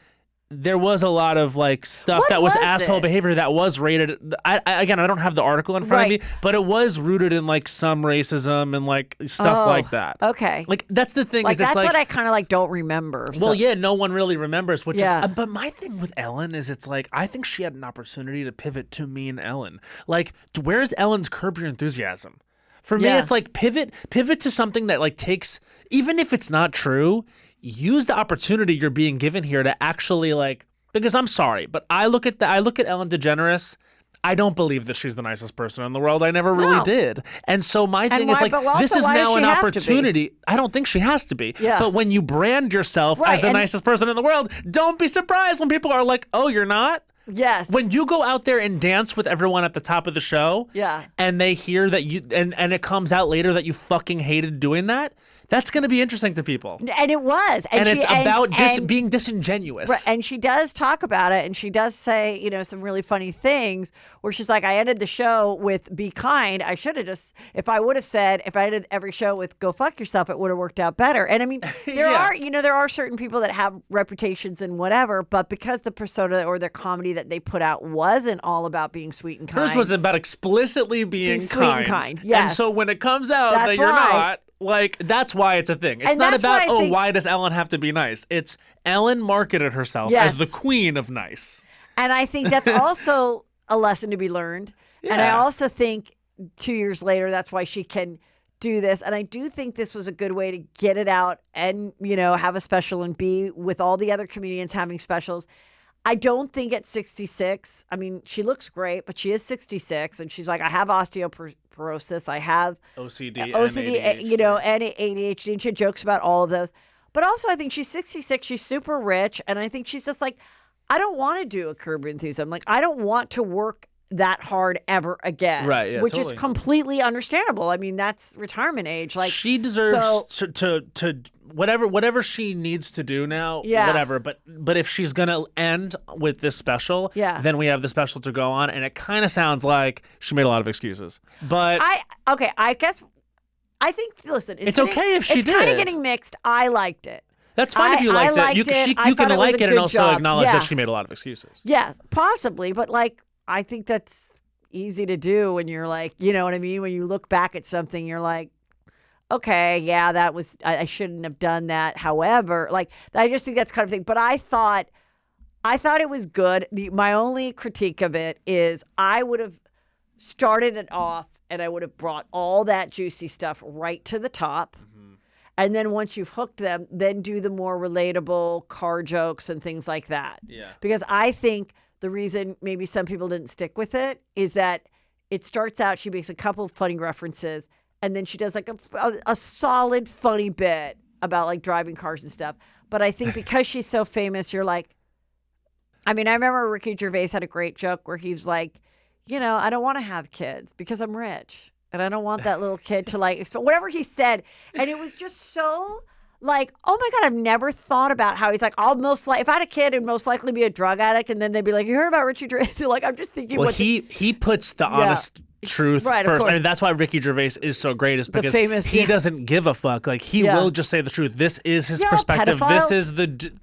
there was a lot of like stuff What that was was asshole it? behavior that was rated. I don't have the article in front Right. of me, but it was rooted in like some racism and like stuff like that. Okay. Like that's the thing Like is that's it's like, what I kind of like don't remember. So. well, yeah, no one really remembers, which Yeah. is, but my thing with Ellen is it's like, I think she had an opportunity to pivot to mean Ellen. Like, where's Ellen's Curb Your Enthusiasm? For me, Yeah. it's like pivot to something that like takes, even if it's not true, use the opportunity you're being given here to actually like, because I'm sorry, but I look at Ellen DeGeneres. I don't believe that she's the nicest person in the world. I never really No. did. And so my thing is why- like, but also, this is why does now she an have to be? opportunity. I don't think she has to be. Yeah. But when you brand yourself Right, as the and- nicest person in the world, don't be surprised when people are like, oh, you're not? Yes. When you go out there and dance with everyone at the top of the show, Yeah. and they hear that you, and it comes out later that you fucking hated doing that, that's going to be interesting to people. And it was. And it's about and- being disingenuous. Right, and she does talk about it, and she does say, some really funny things where she's like, I ended the show with "Be kind." I should have just, if I ended every show with "Go fuck yourself," it would have worked out better. And I mean, there Yeah. there are certain people that have reputations and whatever, but because the persona or the comedy that they put out wasn't all about being sweet and kind. Hers was about explicitly being sweet and kind, yes. And so when it comes out That's that you're right. not, like, that's why it's a thing. It's And not that's about, why I think- why does Ellen have to be nice? It's Ellen marketed herself Yes. as the queen of nice. And I think that's also a lesson to be learned. And I Yeah. also think 2 years later, that's why she can do this. And I do think this was a good way to get it out and, have a special and be with all the other comedians having specials. I don't think at 66, I mean, she looks great, but she is 66 and she's like, I have osteoporosis. I have OCD, and ADHD, and she had jokes about all of those. But also, I think she's 66. She's super rich, and I think she's just like, I don't want to do a Curb Your Enthusiasm. Like, I don't want to work that hard ever again. Right, yeah, which totally. is completely understandable. I mean, that's retirement age. Like, she deserves to whatever she needs to do now, Yeah. whatever. But if she's gonna end with this special, Yeah. then we have the special to go on, and it kind of sounds like she made a lot of excuses. But I guess, I think, listen, It's okay if she It's kind did. of getting mixed. I liked it. that's fine if you I liked liked it. it. I You thought can it was like a it and good also job. acknowledge Yeah. that she made a lot of excuses. Yes, possibly. But like, I think that's easy to do when you're like, you know what I mean? When you look back at something, you're like, okay, yeah, that was, I shouldn't have done that. However, like, I just think that's kind of thing. But I thought it was good. My only critique of it is I would have started it off and I would have brought all that juicy stuff right to the top. And then once you've hooked them, then do the more relatable car jokes and things like that. Yeah. Because I think the reason maybe some people didn't stick with it is that it starts out, she makes a couple of funny references, and then she does like a solid funny bit about like driving cars and stuff. But I think because she's so famous, you're like, I mean, I remember Ricky Gervais had a great joke where he was like, you know, I don't want to have kids because I'm rich. And I don't want that little kid to like, whatever he said. And it was just so like, oh my God, I've never thought about how he's like, if I had a kid, it'd most likely be a drug addict. And then they'd be like, you heard about Richard Gervais? Like, I'm just thinking. Well, he puts the honest truth first. I mean, that's why Ricky Gervais is so great, is because he doesn't give a fuck. Like, he will just say the truth. This is his perspective. Pedophiles.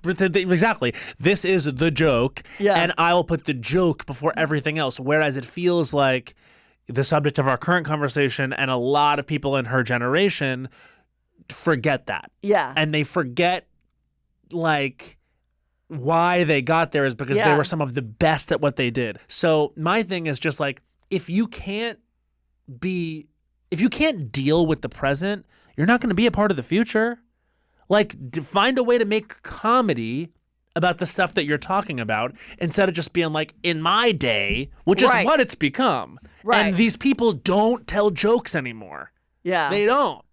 This is exactly. This is the joke. Yeah. And I will put the joke before everything else. Whereas it feels like the subject of our current conversation, and a lot of people in her generation forget that. Yeah. And they forget, like, why they got there is because they were some of the best at what they did. So my thing is just like, if you can't deal with the present, you're not going to be a part of the future. Like, find a way to make comedy about the stuff that you're talking about instead of just being like, in my day, which is what it's become. Right. And these people don't tell jokes anymore. Yeah. They don't.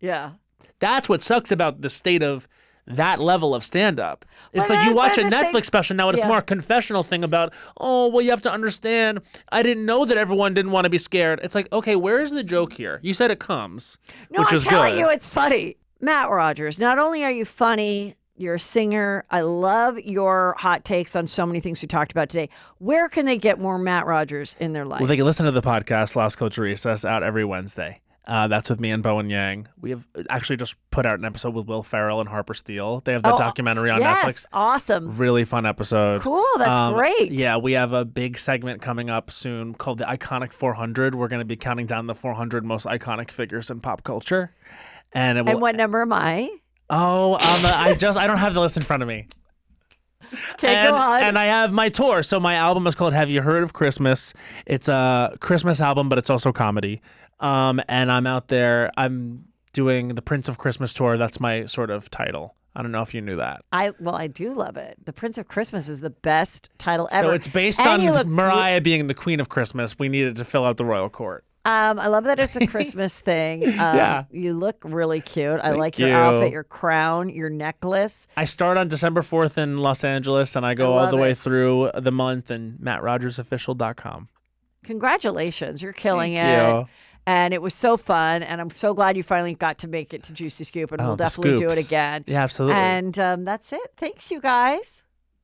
Yeah. That's what sucks about the state of that level of stand-up. It's like you watch a Netflix special now, and it's more a confessional thing about, oh, well, you have to understand, I didn't know that everyone didn't want to be scared. It's like, okay, where's the joke here? You said it comes, which is good. No, I'm telling you, it's funny. Matt Rogers, not only are you funny, you're a singer. I love your hot takes on so many things we talked about today. Where can they get more Matt Rogers in their life? Well, they can listen to the podcast, Last Culture Recess, out every Wednesday. That's with me and Bowen Yang. We have actually just put out an episode with Will Ferrell and Harper Steele. They have that documentary on Netflix. Awesome. Really fun episode. Cool. That's great. Yeah, we have a big segment coming up soon called the Iconic 400. We're going to be counting down the 400 most iconic figures in pop culture. And what number am I? Oh, I don't have the list in front of me. Okay, go on. And I have my tour. So my album is called Have You Heard of Christmas? It's a Christmas album, but it's also comedy. And I'm out there. I'm doing the Prince of Christmas tour. That's my sort of title. I don't know if you knew that. I do love it. The Prince of Christmas is the best title ever. So it's based on Mariah being the Queen of Christmas. We needed to fill out the royal court. I love that it's a Christmas thing. Yeah. You look really cute. I like your outfit, your crown, your necklace. I start on December 4th in Los Angeles, and I go all the way through the month, and mattrogersofficial.com. Congratulations. You're killing it. Thank you. And it was so fun, and I'm so glad you finally got to make it to Juicy Scoop, and we'll definitely do it again. Yeah, absolutely. And that's it. Thanks, you guys.